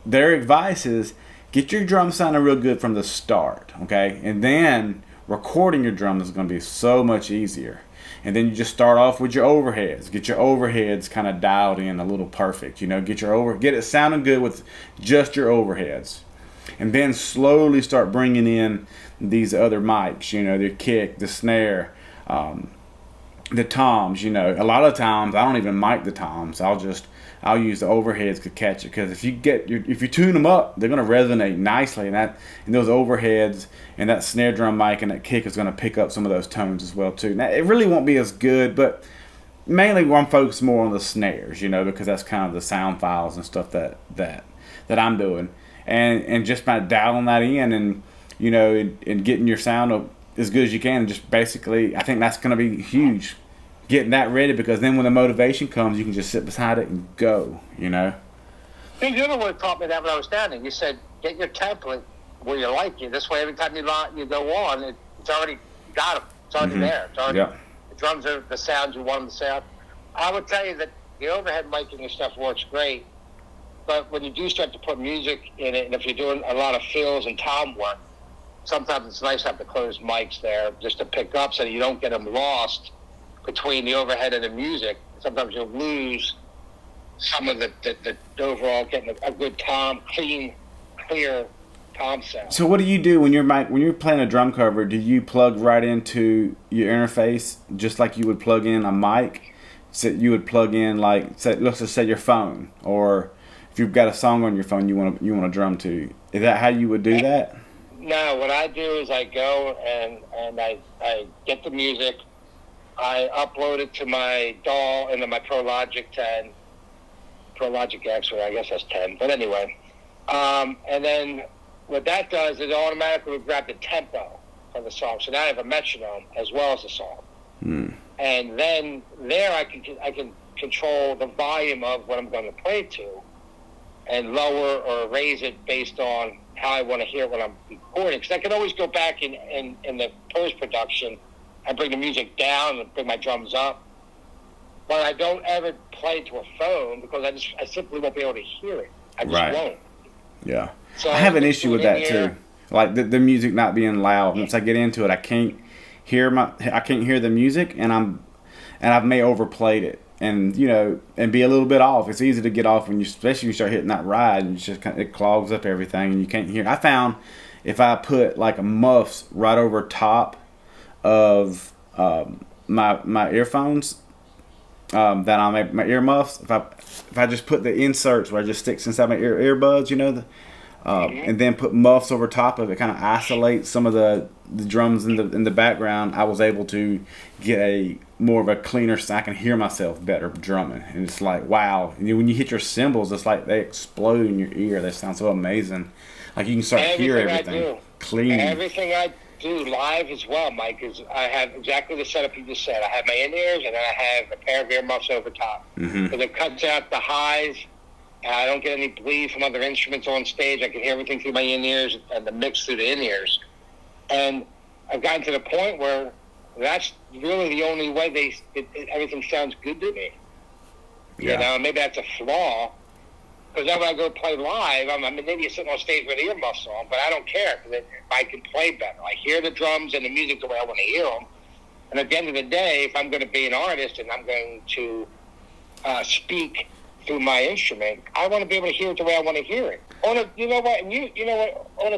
their advice is get your drum sounding real good from the start, okay, and then recording your drum is going to be so much easier. And then you just start off with your overheads. Get your overheads kind of dialed in a little perfect, get it sounding good with just your overheads. And then slowly start bringing in these other mics, the kick, the snare, the toms. A lot of times I don't even mic the toms. I'll use the overheads to catch it, because if you tune them up, they're going to resonate nicely, and those overheads and that snare drum mic and that kick is going to pick up some of those tones as well too. Now it really won't be as good, but mainly I'm focused more on the snares, because that's kind of the sound files and stuff that I'm doing. And just by dialing that in and and getting your sound up as good as you can, and just basically, I think that's going to be huge, getting that ready, because then when the motivation comes, you can just sit beside it and go. I think the other one taught me that when I was down there. You said get your template where you like it. This way, every time you go on, it's already got them. It's already there. It's already, the drums are the sounds you want them to sound. I would tell you that the overhead miking and stuff works great. But when you do start to put music in it, and if you're doing a lot of fills and tom work, sometimes it's nice to have the closed mics there just to pick up so that you don't get them lost between the overhead and the music. Sometimes you'll lose some of the overall getting a good tom, clear tom sound. So what do you do when you're playing a drum cover? Do you plug right into your interface just like you would plug in a mic? So you would plug in let's just say your phone, or if you've got a song on your phone you want to drum to. Is that how you would do that? No, what I do is I go and I get the music, I upload it to my DAW into my Pro Logic 10, Pro Logic X, or I guess that's 10, but anyway. And then what that does is it automatically would grab the tempo of the song. So now I have a metronome as well as the song. And then there I can control the volume of what I'm going to play to and lower or raise it based on how I want to hear what I'm recording. Because I can always go back in the post-production and bring the music down and bring my drums up. But I don't ever play to a phone because I simply won't be able to hear it. I just won't. Yeah. So I have an issue with that too. Like the music not being loud. Once I get into it, I can't hear the music, and I may overplayed it, and and be a little bit off. It's easy to get off especially when you start hitting that ride, and it clogs up everything, and you can't hear. I found if I put like a muffs right over top of my earphones, that I make my earmuffs. If I just put the inserts where I just sticks inside my earbuds, and then put muffs over top of it, kind of isolates some of the drums in the background. I was able to get a more of a cleaner sound. I can hear myself better drumming, and it's like wow. And when you hit your cymbals, it's like they explode in your ear. They sound so amazing. Like you can start to hear everything clean. Everything I do live as well, Mike, is I have exactly the setup you just said. I have my in-ears, and then I have a pair of earmuffs over top. So it cuts out the highs. I don't get any bleed from other instruments on stage. I can hear everything through my in-ears and the mix through the in-ears. And I've gotten to the point where that's really the only way everything sounds good to me. Yeah. Maybe that's a flaw. Because then when I go play live, maybe you're sitting on stage with earmuffs on, but I don't care because I can play better. I hear the drums and the music the way I want to hear them. And at the end of the day, if I'm going to be an artist and I'm going to speak through my instrument, I want to be able to hear it the way I want to hear it. On the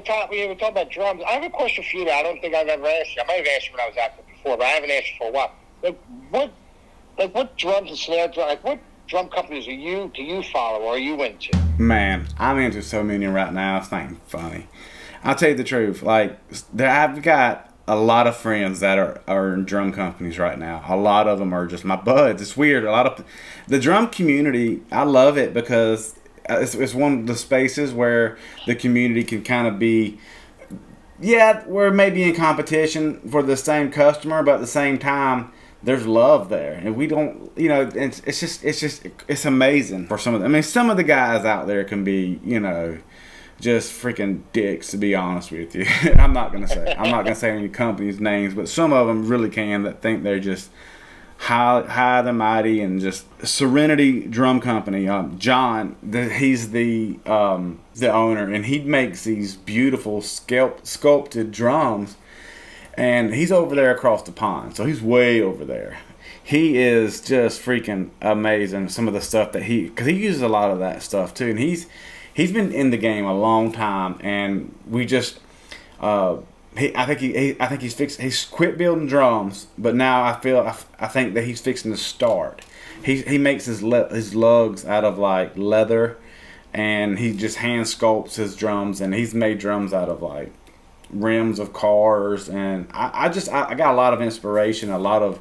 top, when you were talking about drums, I have a question for you that I don't think I've ever asked you. I might have asked you when I was out there before, but I haven't asked you for a while. What drums and snare drums, what drum companies do you follow or are you into? Man, I'm into so many right now. It's not even funny. I'll tell you the truth. I've got a lot of friends that are in drum companies right now. A lot of them are just my buds. It's weird. A lot of the drum community, I love it because it's one of the spaces where the community can kind of be, we're maybe in competition for the same customer, but at the same time, there's love there, and we don't, it's amazing for some of them. I mean, some of the guys out there can be, just freaking dicks, to be honest with you. I'm not gonna say any companies' names, but some of them really can, that think they're just high and mighty, and just Serenity Drum Company. John, he's the owner, and he makes these beautiful sculpted drums. And he's over there across the pond, so he's way over there. He is just freaking amazing. Some of the stuff that because he uses a lot of that stuff too, and he's been in the game a long time. And we just, I think he's quit building drums, but now I think that he's fixing to start. He makes his lugs out of like leather, and he just hand sculpts his drums, and he's made drums out of like rims of cars, and I got a lot of inspiration, a lot of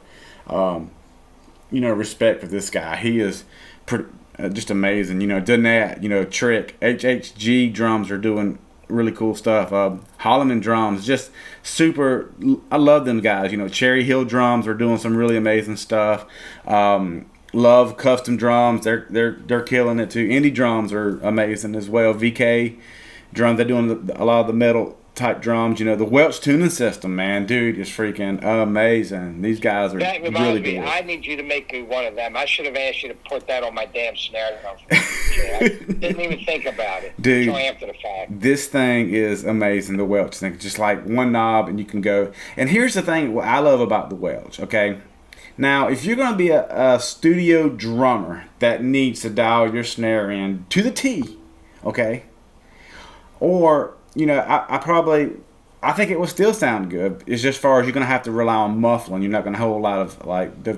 respect for this guy. He is just amazing. Danette, Trick, HHG drums are doing really cool stuff. Holloman drums, just super. I love them guys. Cherry Hill drums are doing some really amazing stuff. Love Custom drums, they're killing it too. Indie drums are amazing as well. VK drums, they're doing a lot of the metal type drums. You know, the Welch tuning system, man, dude, is freaking amazing. These guys are That reminds really me, good. I need you to make me one of them. I should have asked you to put that on my damn snare drum. I didn't even think about it. Dude, until after the fact. This thing is amazing, the Welch thing. Just like one knob and you can go. And here's the thing, what I love about the Welch, okay? Now, if you're going to be a studio drummer that needs to dial your snare in to the T, okay? Or, you know, I think it will still sound good. It's just as far as you're going to have to rely on muffling. You're not going to hold a lot of, like, the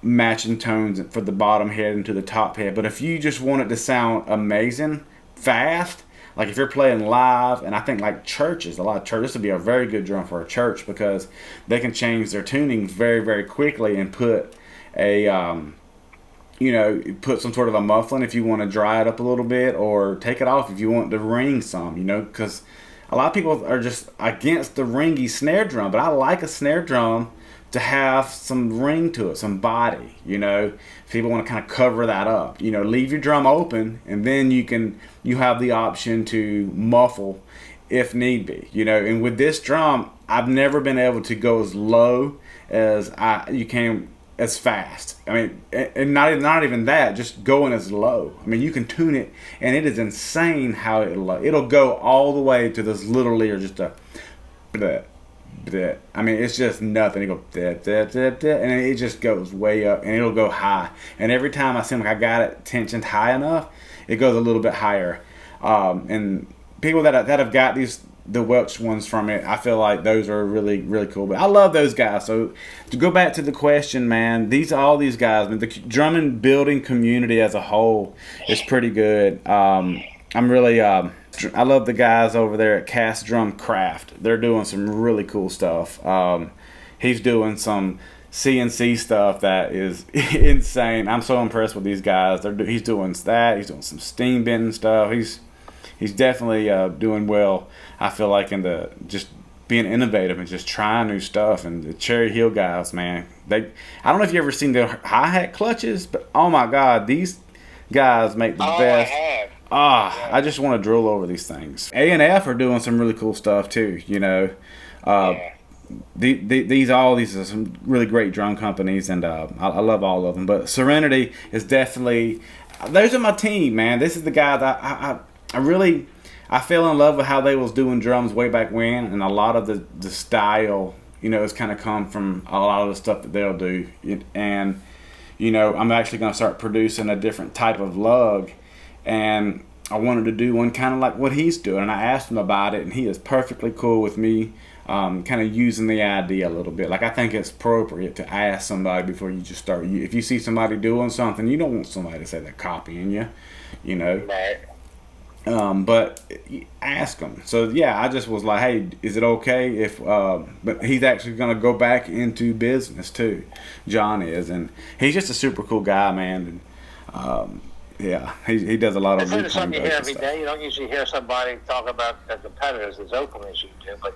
matching tones for the bottom head and to the top head. But if you just want it to sound amazing, fast, like if you're playing live, and I think like churches, a lot of churches, this would be a very good drum for a church because they can change their tuning very, very quickly and put a, you know, put some sort of a muffling if you want to dry it up a little bit, or take it off if you want to ring some, you know, because a lot of people are just against the ringy snare drum, but I like a snare drum to have some ring to it, some body, you know. People want to kind of cover that up, you know, leave your drum open, and then you have the option to muffle if need be, you know. And with this drum, I've never been able to go as low as you can as fast. I mean, and not even that, just going as low. I mean, you can tune it, and it is insane how it'll go all the way to this literally, or just a bleh. I mean, it's just nothing. It goes and it just goes way up, and it'll go high. And every time I seem like I got it tensioned high enough, it goes a little bit higher. And people that have got the Welch ones from it, I feel like those are really, really cool. But I love those guys. So to go back to the question, man, all these guys, man, the drumming building community as a whole is pretty good. I'm really I love the guys over there at Cast Drum Craft. They're doing some really cool stuff. He's doing some CNC stuff that is insane. I'm so impressed with these guys. He's doing that. He's doing some steam bending stuff. He's definitely doing well. I feel like in the just being innovative and just trying new stuff. And the Cherry Hill guys, man, I don't know if you ever seen their hi-hat clutches, but oh my God, these guys make the best. I have. I just want to drool over these things. A&F are doing some really cool stuff too, you know. These are some really great drum companies, and I love all of them. But Serenity is definitely, those are my team, man. This is the guys I fell in love with how they was doing drums way back when, and a lot of the style, you know, has kind of come from a lot of the stuff that they'll do. And, you know, I'm actually going to start producing a different type of lug. And I wanted to do one kind of like what he's doing. And I asked him about it, and he is perfectly cool with me kind of using the idea a little bit. Like, I think it's appropriate to ask somebody before you just start. If you see somebody doing something, you don't want somebody to say they're copying you, you know. Right. But ask them. So, yeah, I just was like, hey, is it okay if... but he's actually going to go back into business, too. John is. And he's just a super cool guy, man. And... yeah, he does a lot of It's something you hear every stuff. day. You don't usually hear somebody talk about their competitors as openly as you do, but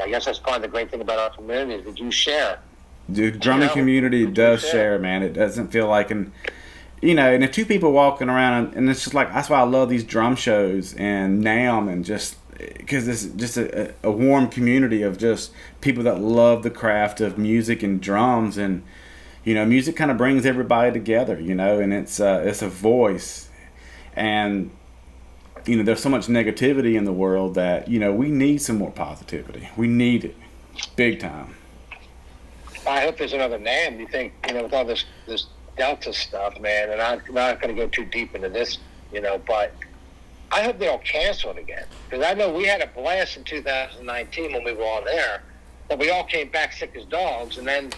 I guess that's part of the great thing about our community is that you share. The drumming community does share, man. It doesn't feel like, and if two people walking around, and it's just like, that's why I love these drum shows and NAMM, and just because it's just a warm community of just people that love the craft of music and drums. And music kind of brings everybody together, and it's a voice. And, there's so much negativity in the world that, we need some more positivity. We need it big time. I hope there's another NAMM. You think, with all this Delta stuff, man, and I'm not going to go too deep into this, but I hope they don't cancel it again. Because I know we had a blast in 2019 when we were on there, that we all came back sick as dogs, and then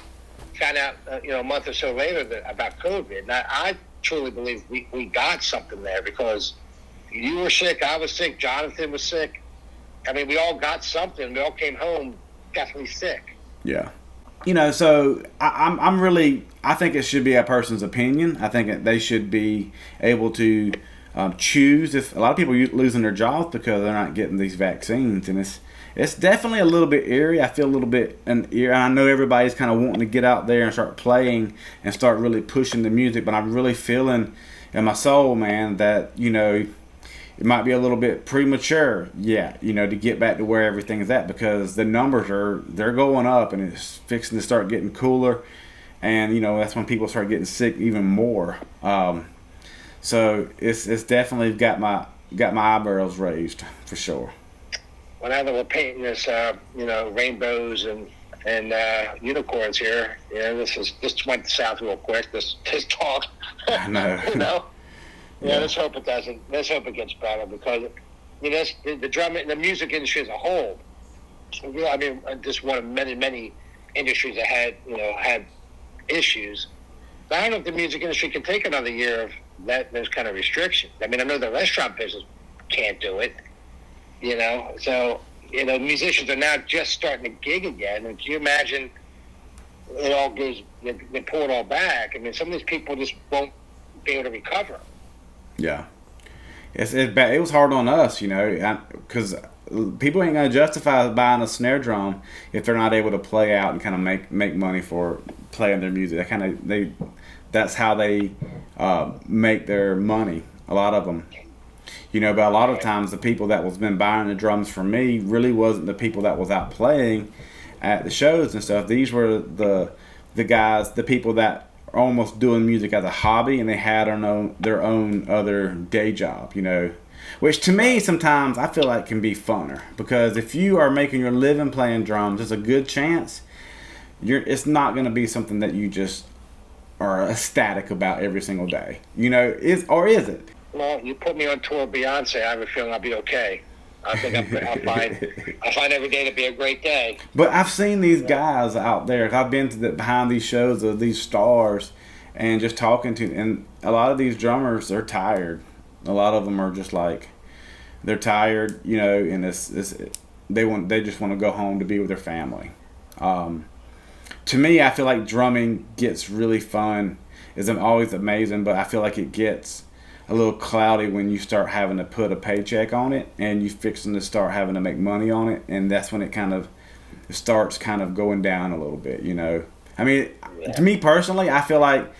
found out, a month or so later about COVID. And I truly believe we got something there, because you were sick, I was sick, Jonathan was sick. I mean, we all got something. We all came home definitely sick. Yeah. So I think it should be a person's opinion. I think they should be able to choose. If a lot of people are losing their jobs because they're not getting these vaccines, and it's definitely a little bit eerie. I feel a little bit I know everybody's kind of wanting to get out there and start playing and start really pushing the music, but I'm really feeling in my soul, man, that it might be a little bit premature yet, to get back to where everything is at, because the numbers they're going up and it's fixing to start getting cooler, and that's when people start getting sick even more. So it's definitely got my eyebrows raised for sure. Well, now that we're painting this, rainbows and unicorns here, this went south real quick. This talk, I know. Yeah, let's hope it doesn't. Let's hope it gets better, because the music industry as a whole. I mean, just one of many industries that had issues. But I don't know if the music industry can take another year of those kind of restrictions. I mean, I know the restaurant business can't do it. So musicians are now just starting to gig again. And can you imagine they pull it all back? I mean, some of these people just won't be able to recover. Yeah, it was hard on us, because people ain't gonna justify buying a snare drum if they're not able to play out and kind of make money for playing their music. That's how they make their money. A lot of them, but a lot of times the people that was been buying the drums from me really wasn't the people that was out playing at the shows and stuff. These were the guys, the people that almost doing music as a hobby, and they had their own other day job, which to me sometimes I feel like can be funner, because if you are making your living playing drums, there's a good chance it's not going to be something that you just are ecstatic about every single day, is it? Well, you put me on tour with Beyonce, I have a feeling I'll be okay. I think I'll find every day to be a great day. But I've seen these guys out there. I've been to behind these shows of these stars, and just talking to, and a lot of these drummers, they're tired. A lot of them are just like, they're tired, and they just want to go home to be with their family. To me, I feel like drumming gets really fun. It's always amazing, but I feel like it gets a little cloudy when you start having to put a paycheck on it, and you fixing to start having to make money on it, and that's when it starts going down a little bit, I mean, to me personally, I feel like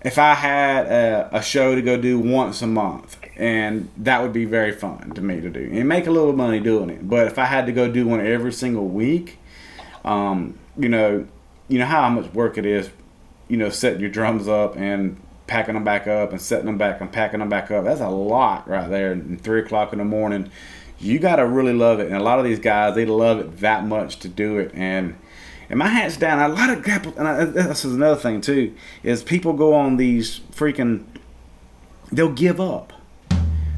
if I had a show to go do once a month, and that would be very fun to me to do and make a little money doing it. But if I had to go do one every single week, how much work it is, setting your drums up and packing them back up and setting them back and packing them back up. That's a lot right there. And 3 o'clock in the morning, you got to really love it. And a lot of these guys, they love it that much to do it. And my hat's down. A lot of people, and this is another thing too, is people go on these they'll give up.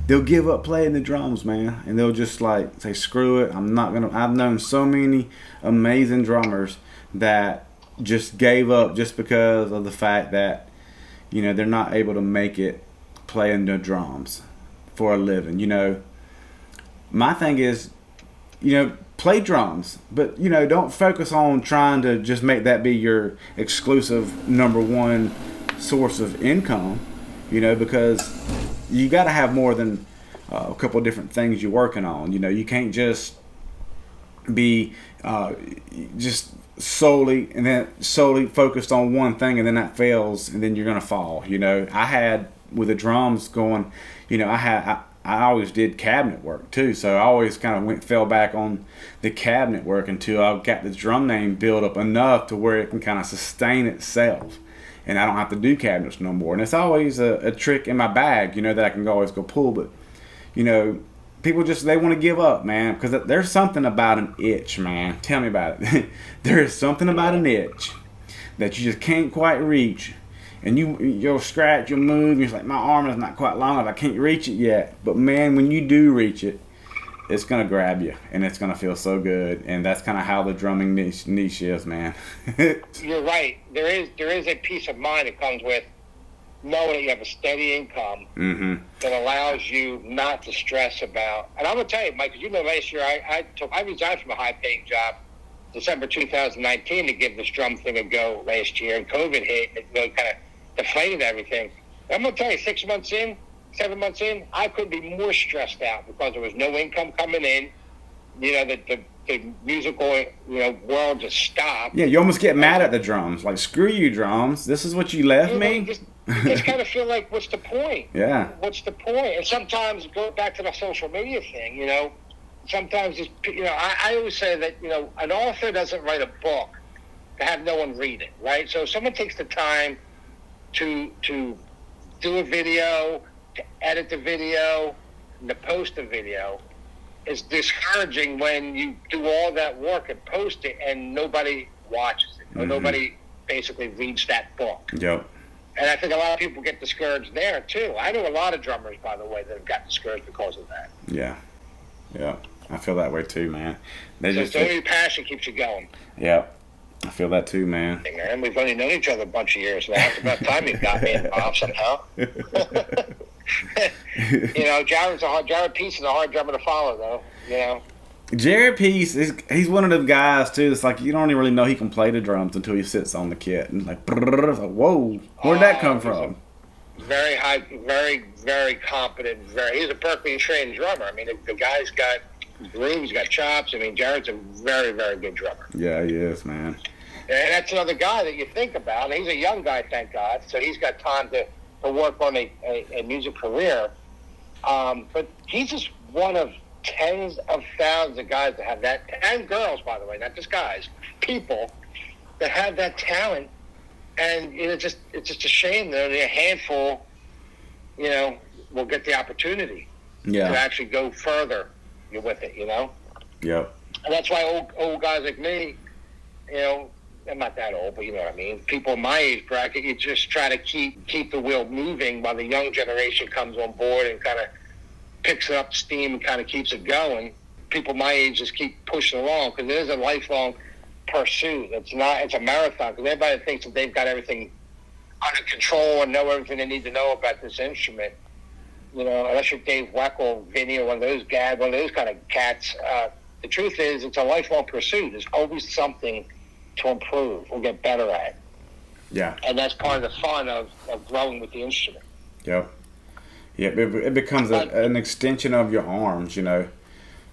They'll give up playing the drums, man. And they'll just say, screw it. I've known so many amazing drummers that just gave up just because of the fact that they're not able to make it playing the drums for a living. My thing is, play drums, but don't focus on trying to just make that be your exclusive number one source of income. Because you got to have more than a couple different things you're working on. You can't just be just solely focused on one thing, and then that fails, and then you're gonna fall. I had with the drums going, I always did cabinet work too, so I always fell back on the cabinet work until I got the drum name built up enough to where it can kind of sustain itself, and I don't have to do cabinets no more. And it's always a trick in my bag, that I can always go pull. But people they want to give up, man, because there's something about an itch, man. Tell me about it. There is something about an itch that you just can't quite reach, and you'll scratch, you'll move, you're like, my arm is not quite long enough, I can't reach it yet. But man, when you do reach it, it's gonna grab you, and it's gonna feel so good. And that's kind of how the drumming niche is, man. You're right. There is a peace of mind that comes with knowing that you have a steady income that allows you not to stress about. And I'm gonna tell you, Mike, last year I resigned from a high-paying job, December 2019, to give this drum thing a go last year, and COVID hit, and it kind of deflated everything. I'm gonna tell you, 7 months in, I could be more stressed out because there was no income coming in. The musical world just stopped. Yeah, you almost get mad at the drums, like, screw you, drums. This is what you left me. You just kind of feel like, what's the point? Yeah. What's the point? And sometimes, go back to the social media thing, you know, sometimes, it's, you know, I always say that, you know, an author doesn't write a book to have no one read it, right? So if someone takes the time to do a video, to edit the video, and to post the video, it's discouraging when you do all that work and post it and nobody watches it, or nobody basically reads that book. Yep. And I think a lot of people get discouraged there, too. I know a lot of drummers, by the way, that have got discouraged because of that. Yeah. Yeah. I feel that way, too, man. So it's only passion keeps you going. Yep. I feel that, too, man. Hey, man, we've only known each other a bunch of years now. It's about time you got me involved somehow. You know, Jared Peace is a hard drummer to follow, though, you know. Jared Peace, he's one of them guys, too. It's like you don't even really know he can play the drums until he sits on the kit. And like, whoa, where'd that come from? Very high, very, very competent. He's a Berkeley trained drummer. I mean, the guy's got grooves, he's got chops. I mean, Jared's a very, very good drummer. Yeah, he is, man. And that's another guy that you think about. He's a young guy, thank God, so he's got time to work on a music career. But he's just one of tens of thousands of guys that have that, and girls, by the way, not just guys, people that have that talent. And you know, it's just a shame that only a handful, you know, will get the opportunity to actually go further with it, you know? Yep. And that's why old guys like me, you know, I'm not that old, but you know what I mean. People in my age bracket, you just try to keep the wheel moving while the young generation comes on board and kind of picks up steam and kind of keeps it going. People my age just keep pushing along because it is a lifelong pursuit. It's a marathon because everybody thinks that they've got everything under control and know everything they need to know about this instrument. You know, unless you're Dave Weckl, Vinny, or one of those kind of cats. The truth is, it's a lifelong pursuit. There's always something to improve or get better at. Yeah. And that's part of the fun of growing with the instrument. Yep. Yeah, it becomes an extension of your arms, you know.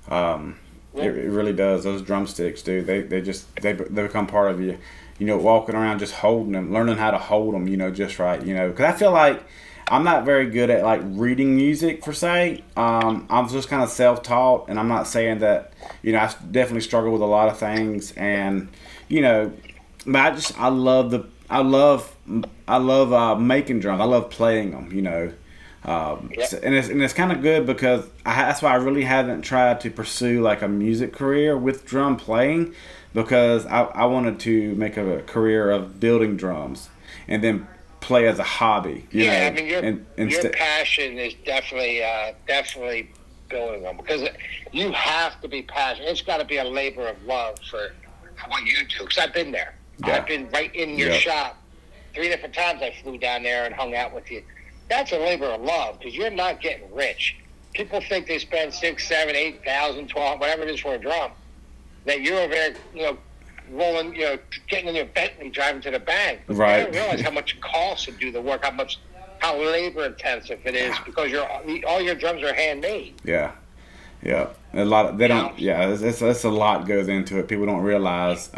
It really does. Those drumsticks, dude, they become part of you. You know, walking around just holding them, learning how to hold them, you know, just right, you know. Because I feel like I'm not very good at, like, reading music, per se. I'm just kind of self-taught, and I'm not saying that, you know, I definitely struggle with a lot of things. And, you know, but I love making drums. I love playing them, you know. And it's kind of good because that's why I really haven't tried to pursue like a music career with drum playing, because I wanted to make a career of building drums and then play as a hobby. You know, I mean your passion is definitely building them, because you have to be passionate. It's got to be a labor of love for what you do. Because I've been there. Yeah. I've been right in your shop 3 different times. I flew down there and hung out with you. That's a labor of love because you're not getting rich. People think they spend $6,000, $7,000, $8,000, $12,000, whatever it is for a drum. That you're over there, you know, rolling, you know, getting in your Bentley, driving to the bank. But right. You don't realize how much it costs to do the work, how labor intensive it is, because all your drums are handmade. Yeah, yeah. A lot. It's a lot goes into it. People don't realize.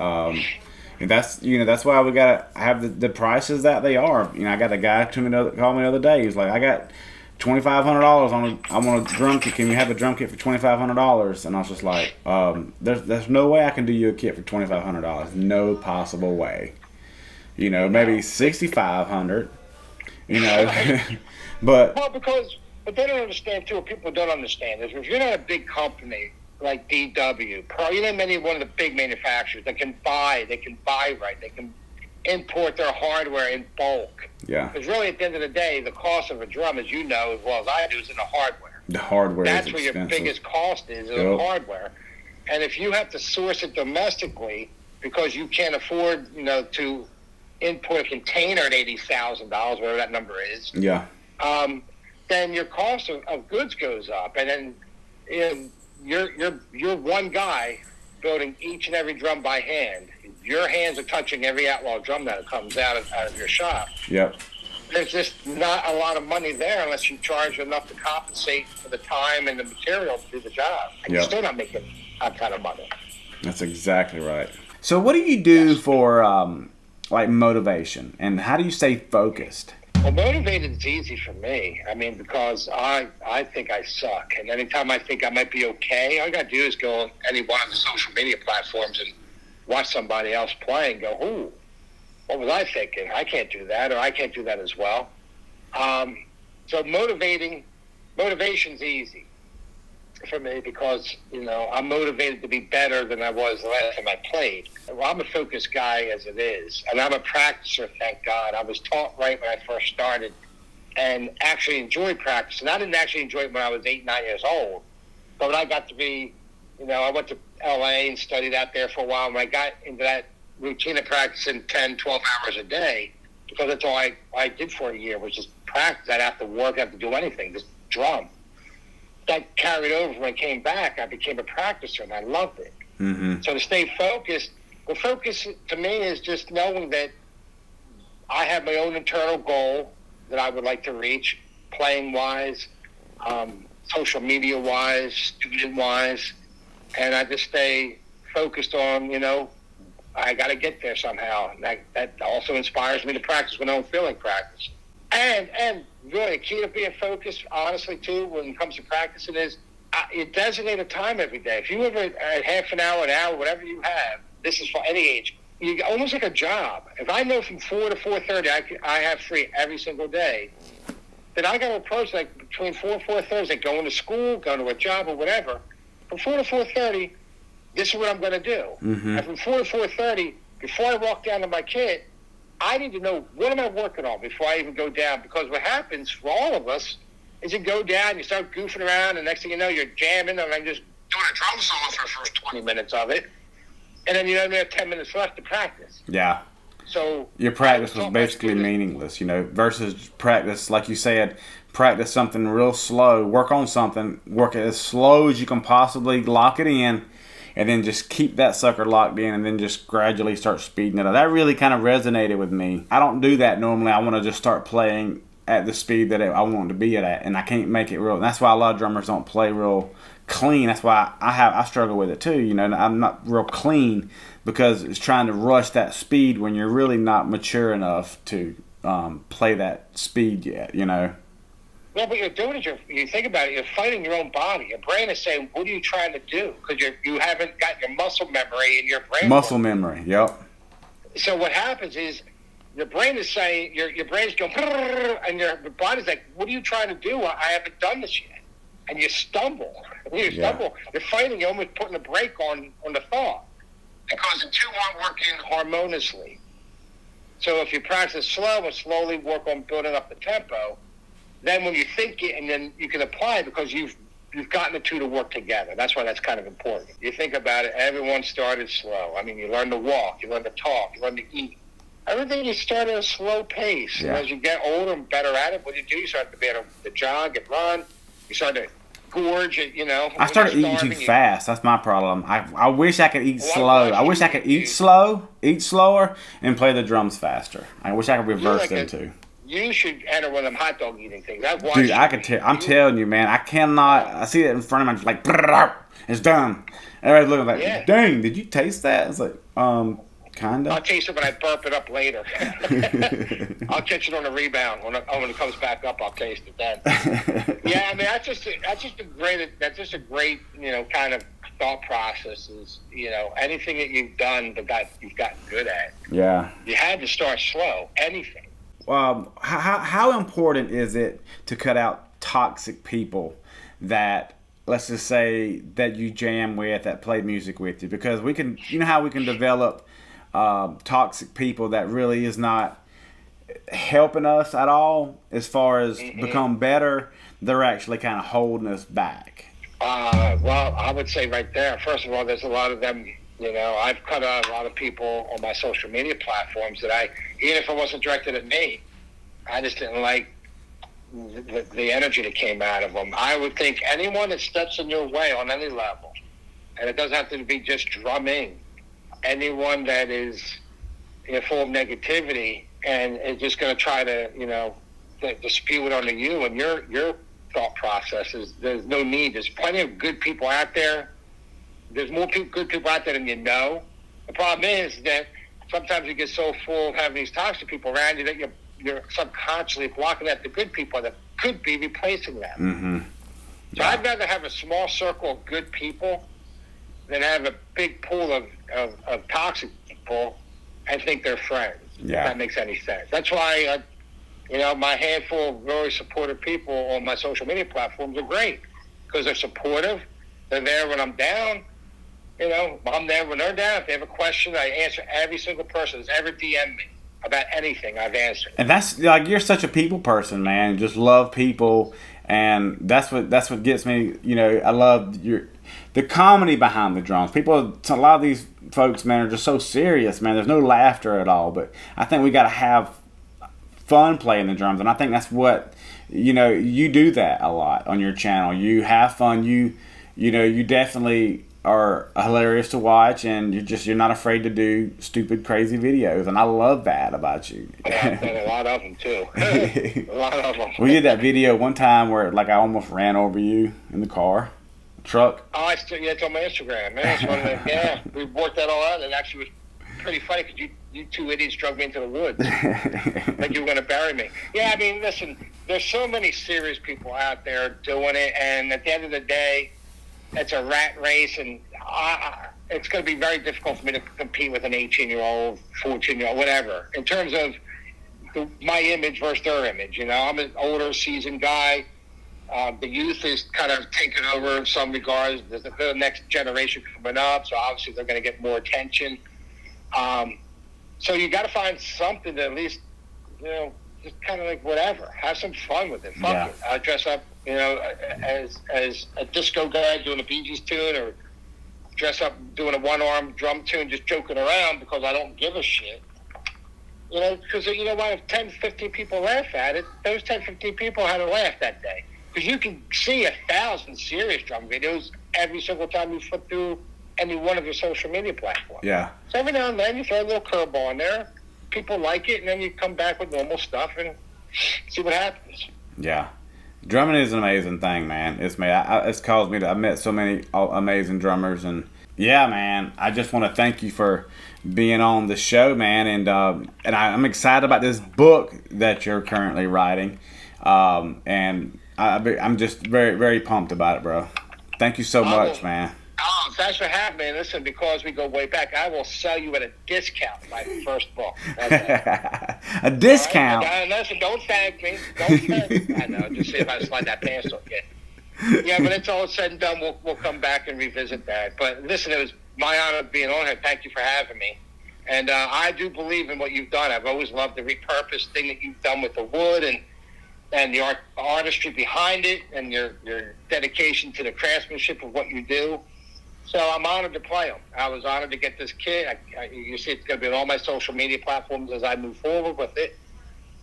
And that's why we gotta have the prices that they are. You know, I got a guy call me the other day. He's like, I got $2,500 I want a drum kit. Can you have a drum kit for $2,500? And I was just like, there's no way I can do you a kit for $2,500. No possible way. You know, maybe $6,500. You know, but they don't understand too. What people don't understand is if you're not a big company like DW, you know, many one of the big manufacturers that can buy right, they can import their hardware in bulk. Yeah. Because really, at the end of the day, the cost of a drum, as you know as well as I do, is in the hardware. The hardware. That's is where expensive. your biggest cost is in hardware. And if you have to source it domestically because you can't afford, you know, to import a container at $80,000, whatever that number is. Yeah. Then your cost of goods goes up, and then you're one guy building each and every drum by hand. Your hands are touching every Outlaw drum that comes out of your shop. Yep. There's just not a lot of money there unless you charge enough to compensate for the time and the material to do the job. And you're still not making that kind of money. That's exactly right. So what do you do for like motivation, and how do you stay focused? Well, motivated is easy for me. I mean, because I think I suck. And anytime I think I might be okay, all I got to do is go on any one of the social media platforms and watch somebody else play and go, ooh, what was I thinking? I can't do that, or I can't do that as well. So motivation's easy for me because, I'm motivated to be better than I was the last time I played. Well, I'm a focused guy as it is, and I'm a practicer, thank God. I was taught right when I first started and actually enjoyed practice. And I didn't actually enjoy it when I was 8, 9 years old. But when I got to be, I went to L.A. and studied out there for a while. When I got into that routine of practicing 10, 12 hours a day, because that's all I did for a year, was just practice. I'd have to work, I'd have to do anything, just drum. That carried over when I came back. I became a practicer, and I loved it. Mm-hmm. So to stay focused, focus to me is just knowing that I have my own internal goal that I would like to reach, playing-wise, social media-wise, student-wise, and I just stay focused on, I got to get there somehow. And that also inspires me to practice when I don't feel like practice. And really, the key to being focused, honestly, too, when it comes to practicing is you designate a time every day. If you have a half an hour, whatever you have, this is for any age, you almost like a job. If I know from 4 to 4:30 I have free every single day, then I got to approach like between 4 and 4:30, like going to school, going to a job or whatever. From 4 to 4:30, this is what I'm going to do. Mm-hmm. And from 4 to 4:30, before I walk down to my kit, I need to know what am I working on before I even go down. Because what happens for all of us is you go down, you start goofing around, and next thing you know, you're jamming, and I'm just doing a drum solo for the first 20 minutes of it. And then you only have 10 minutes left to practice. Yeah. So your practice was basically meaningless, versus practice, like you said, practice something real slow, work on something, work it as slow as you can possibly, lock it in, and then just keep that sucker locked in and then just gradually start speeding it up. That really kind of resonated with me. I don't do that normally. I want to just start playing at the speed that I want to be at, and I can't make it real. And that's why a lot of drummers don't play real clean. That's why I struggle with it too. I'm not real clean because it's trying to rush that speed when you're really not mature enough to play that speed yet. Well, what you're doing is you think about it, you're fighting your own body. Your brain is saying, what are you trying to do? Because you haven't got your muscle memory in your brain. Muscle memory, yep. So what happens is your brain is saying, your brain's going, and your body's like, what are you trying to do? I haven't done this yet. And you stumble. You're fighting, you're almost putting a brake on the thought. Because the two aren't working harmoniously. So if you practice slow and slowly work on building up the tempo, then when you think it, and then you can apply it because you've gotten the two to work together. That's why that's kind of important. You think about it, everyone started slow. I mean, you learn to walk, you learn to talk, you learn to eat. Everything you start at a slow pace. Yeah. And as you get older and better at it, what do? You start to be able to jog and run. You start to gorge it, I started eating too fast. That's my problem. I wish I could eat slow. I wish I could eat slower, and play the drums faster. I wish I could reverse them too. You should enter one of them hot dog eating things. Dude, I can tell. I'm telling you, man. I cannot. I see it in front of me. I'm just like, it's done. Everybody's looking like, dang, did you taste that? It's like, kind of. I'll taste it when I burp it up later. I'll catch it on a rebound when it comes back up. I'll taste it then. Yeah, I mean that's just a great kind of thought process. Is anything that you've done you've gotten good at. Yeah. You had to start slow. Anything. How important is it to cut out toxic people that, let's just say, that you jam with, that play music with you? Because we can, how we can develop toxic people that really is not helping us at all as far as become better. They're actually kind of holding us back. Well, I would say right there, first of all, there's a lot of them. I've cut out a lot of people on my social media platforms that even if it wasn't directed at me, I just didn't like the energy that came out of them. I would think anyone that steps in your way on any level, and it doesn't have to be just drumming, anyone that is full of negativity and is just going to try to, to spew it onto you and your thought processes, there's no need. There's plenty of good people out there. There's more good people out there than you know. The problem is that sometimes you get so full of having these toxic people around you that you're subconsciously blocking out the good people that could be replacing them. Mm-hmm. So I'd rather have a small circle of good people than have a big pool of toxic people and think they're friends. Yeah. If that makes any sense. That's why, my handful of very supportive people on my social media platforms are great because they're supportive. They're there when I'm down. I'm there when they're down. If they have a question, I answer every single person that's ever DM'd me about anything. I've answered. And that's like, you're such a people person, man. You just love people, and that's what gets me. I love the comedy behind the drums. A lot of these folks, man, are just so serious, man. There's no laughter at all. But I think we got to have fun playing the drums, and I think that's what you do that a lot on your channel. You have fun. You definitely are hilarious to watch, and you're not afraid to do stupid, crazy videos, and I love that about you. Yeah, I've done a lot of them too. A lot of them. We did that video one time where I almost ran over you in the car, truck. Oh, it's on my Instagram, man. Yeah, we worked that all out, and it actually was pretty funny because you two idiots drug me into the woods like you were going to bury me. Yeah, I mean, listen, there's so many serious people out there doing it, and at the end of the day, it's a rat race, and it's going to be very difficult for me to compete with an 18-year-old, 14-year-old, whatever, in terms of my image versus their image. I'm an older, seasoned guy. The youth is kind of taking over in some regards. There's the next generation coming up, so obviously they're going to get more attention. So you got to find something to at least, just kind of like whatever. Have some fun with it. Fuck it. I'll dress up, as a disco guy doing a Bee Gees tune, or dress up doing a one-arm drum tune, just joking around because I don't give a shit. Because what, if 10, 15 people laugh at it, those 10, 15 people had a laugh that day. Because you can see 1,000 serious drum videos every single time you flip through any one of your social media platforms. Yeah. So every now and then you throw a little curveball in there. People like it, and then you come back with normal stuff and see what happens. Yeah. Drumming is an amazing thing, man. It's caused me to. I met so many amazing drummers, and yeah, man. I just want to thank you for being on the show, man, and I'm excited about this book that you're currently writing, and I'm just very, very pumped about it, bro. Thank you so much, man. Oh, thanks for having me. Listen, because we go way back, I will sell you at a discount my first book. A discount? Right? Listen, don't thank me. I know, just see if I slide that past on you. Yeah, but it's all said and done. We'll come back and revisit that. But listen, it was my honor being on here. Thank you for having me. And I do believe in what you've done. I've always loved the repurposed thing that you've done with the wood and the artistry behind it, and your dedication to the craftsmanship of what you do. So I'm honored to play them. I was honored to get this kit. You see, it's going to be on all my social media platforms as I move forward with it.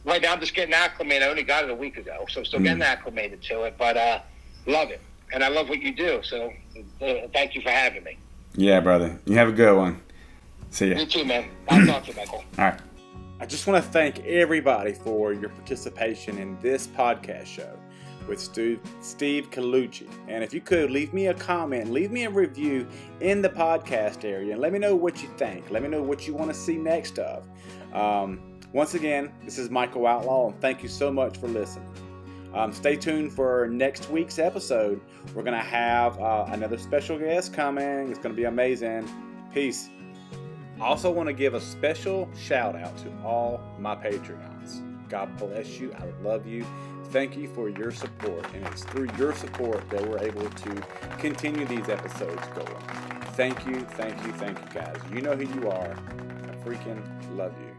Right now, I'm just getting acclimated. I only got it a week ago, so I'm still getting acclimated to it. But love it, and I love what you do. So thank you for having me. Yeah, brother. You have a good one. See ya. You too, man. I'll talk to you, Michael. All right. I just want to thank everybody for your participation in this podcast show with Steve Colucci. And if you could, leave me a comment, leave me a review in the podcast area, and let me know what you think. Let me know what you want to see next of. Once again, this is Michael Outlaw, and thank you so much for listening. Stay tuned for next week's episode. We're going to have another special guest coming. It's going to be amazing. Peace. I also want to give a special shout out to all my Patreons. God bless you. I love you. Thank you for your support. And it's through your support that we're able to continue these episodes going. Thank you, thank you, thank you, guys. You know who you are. I freaking love you.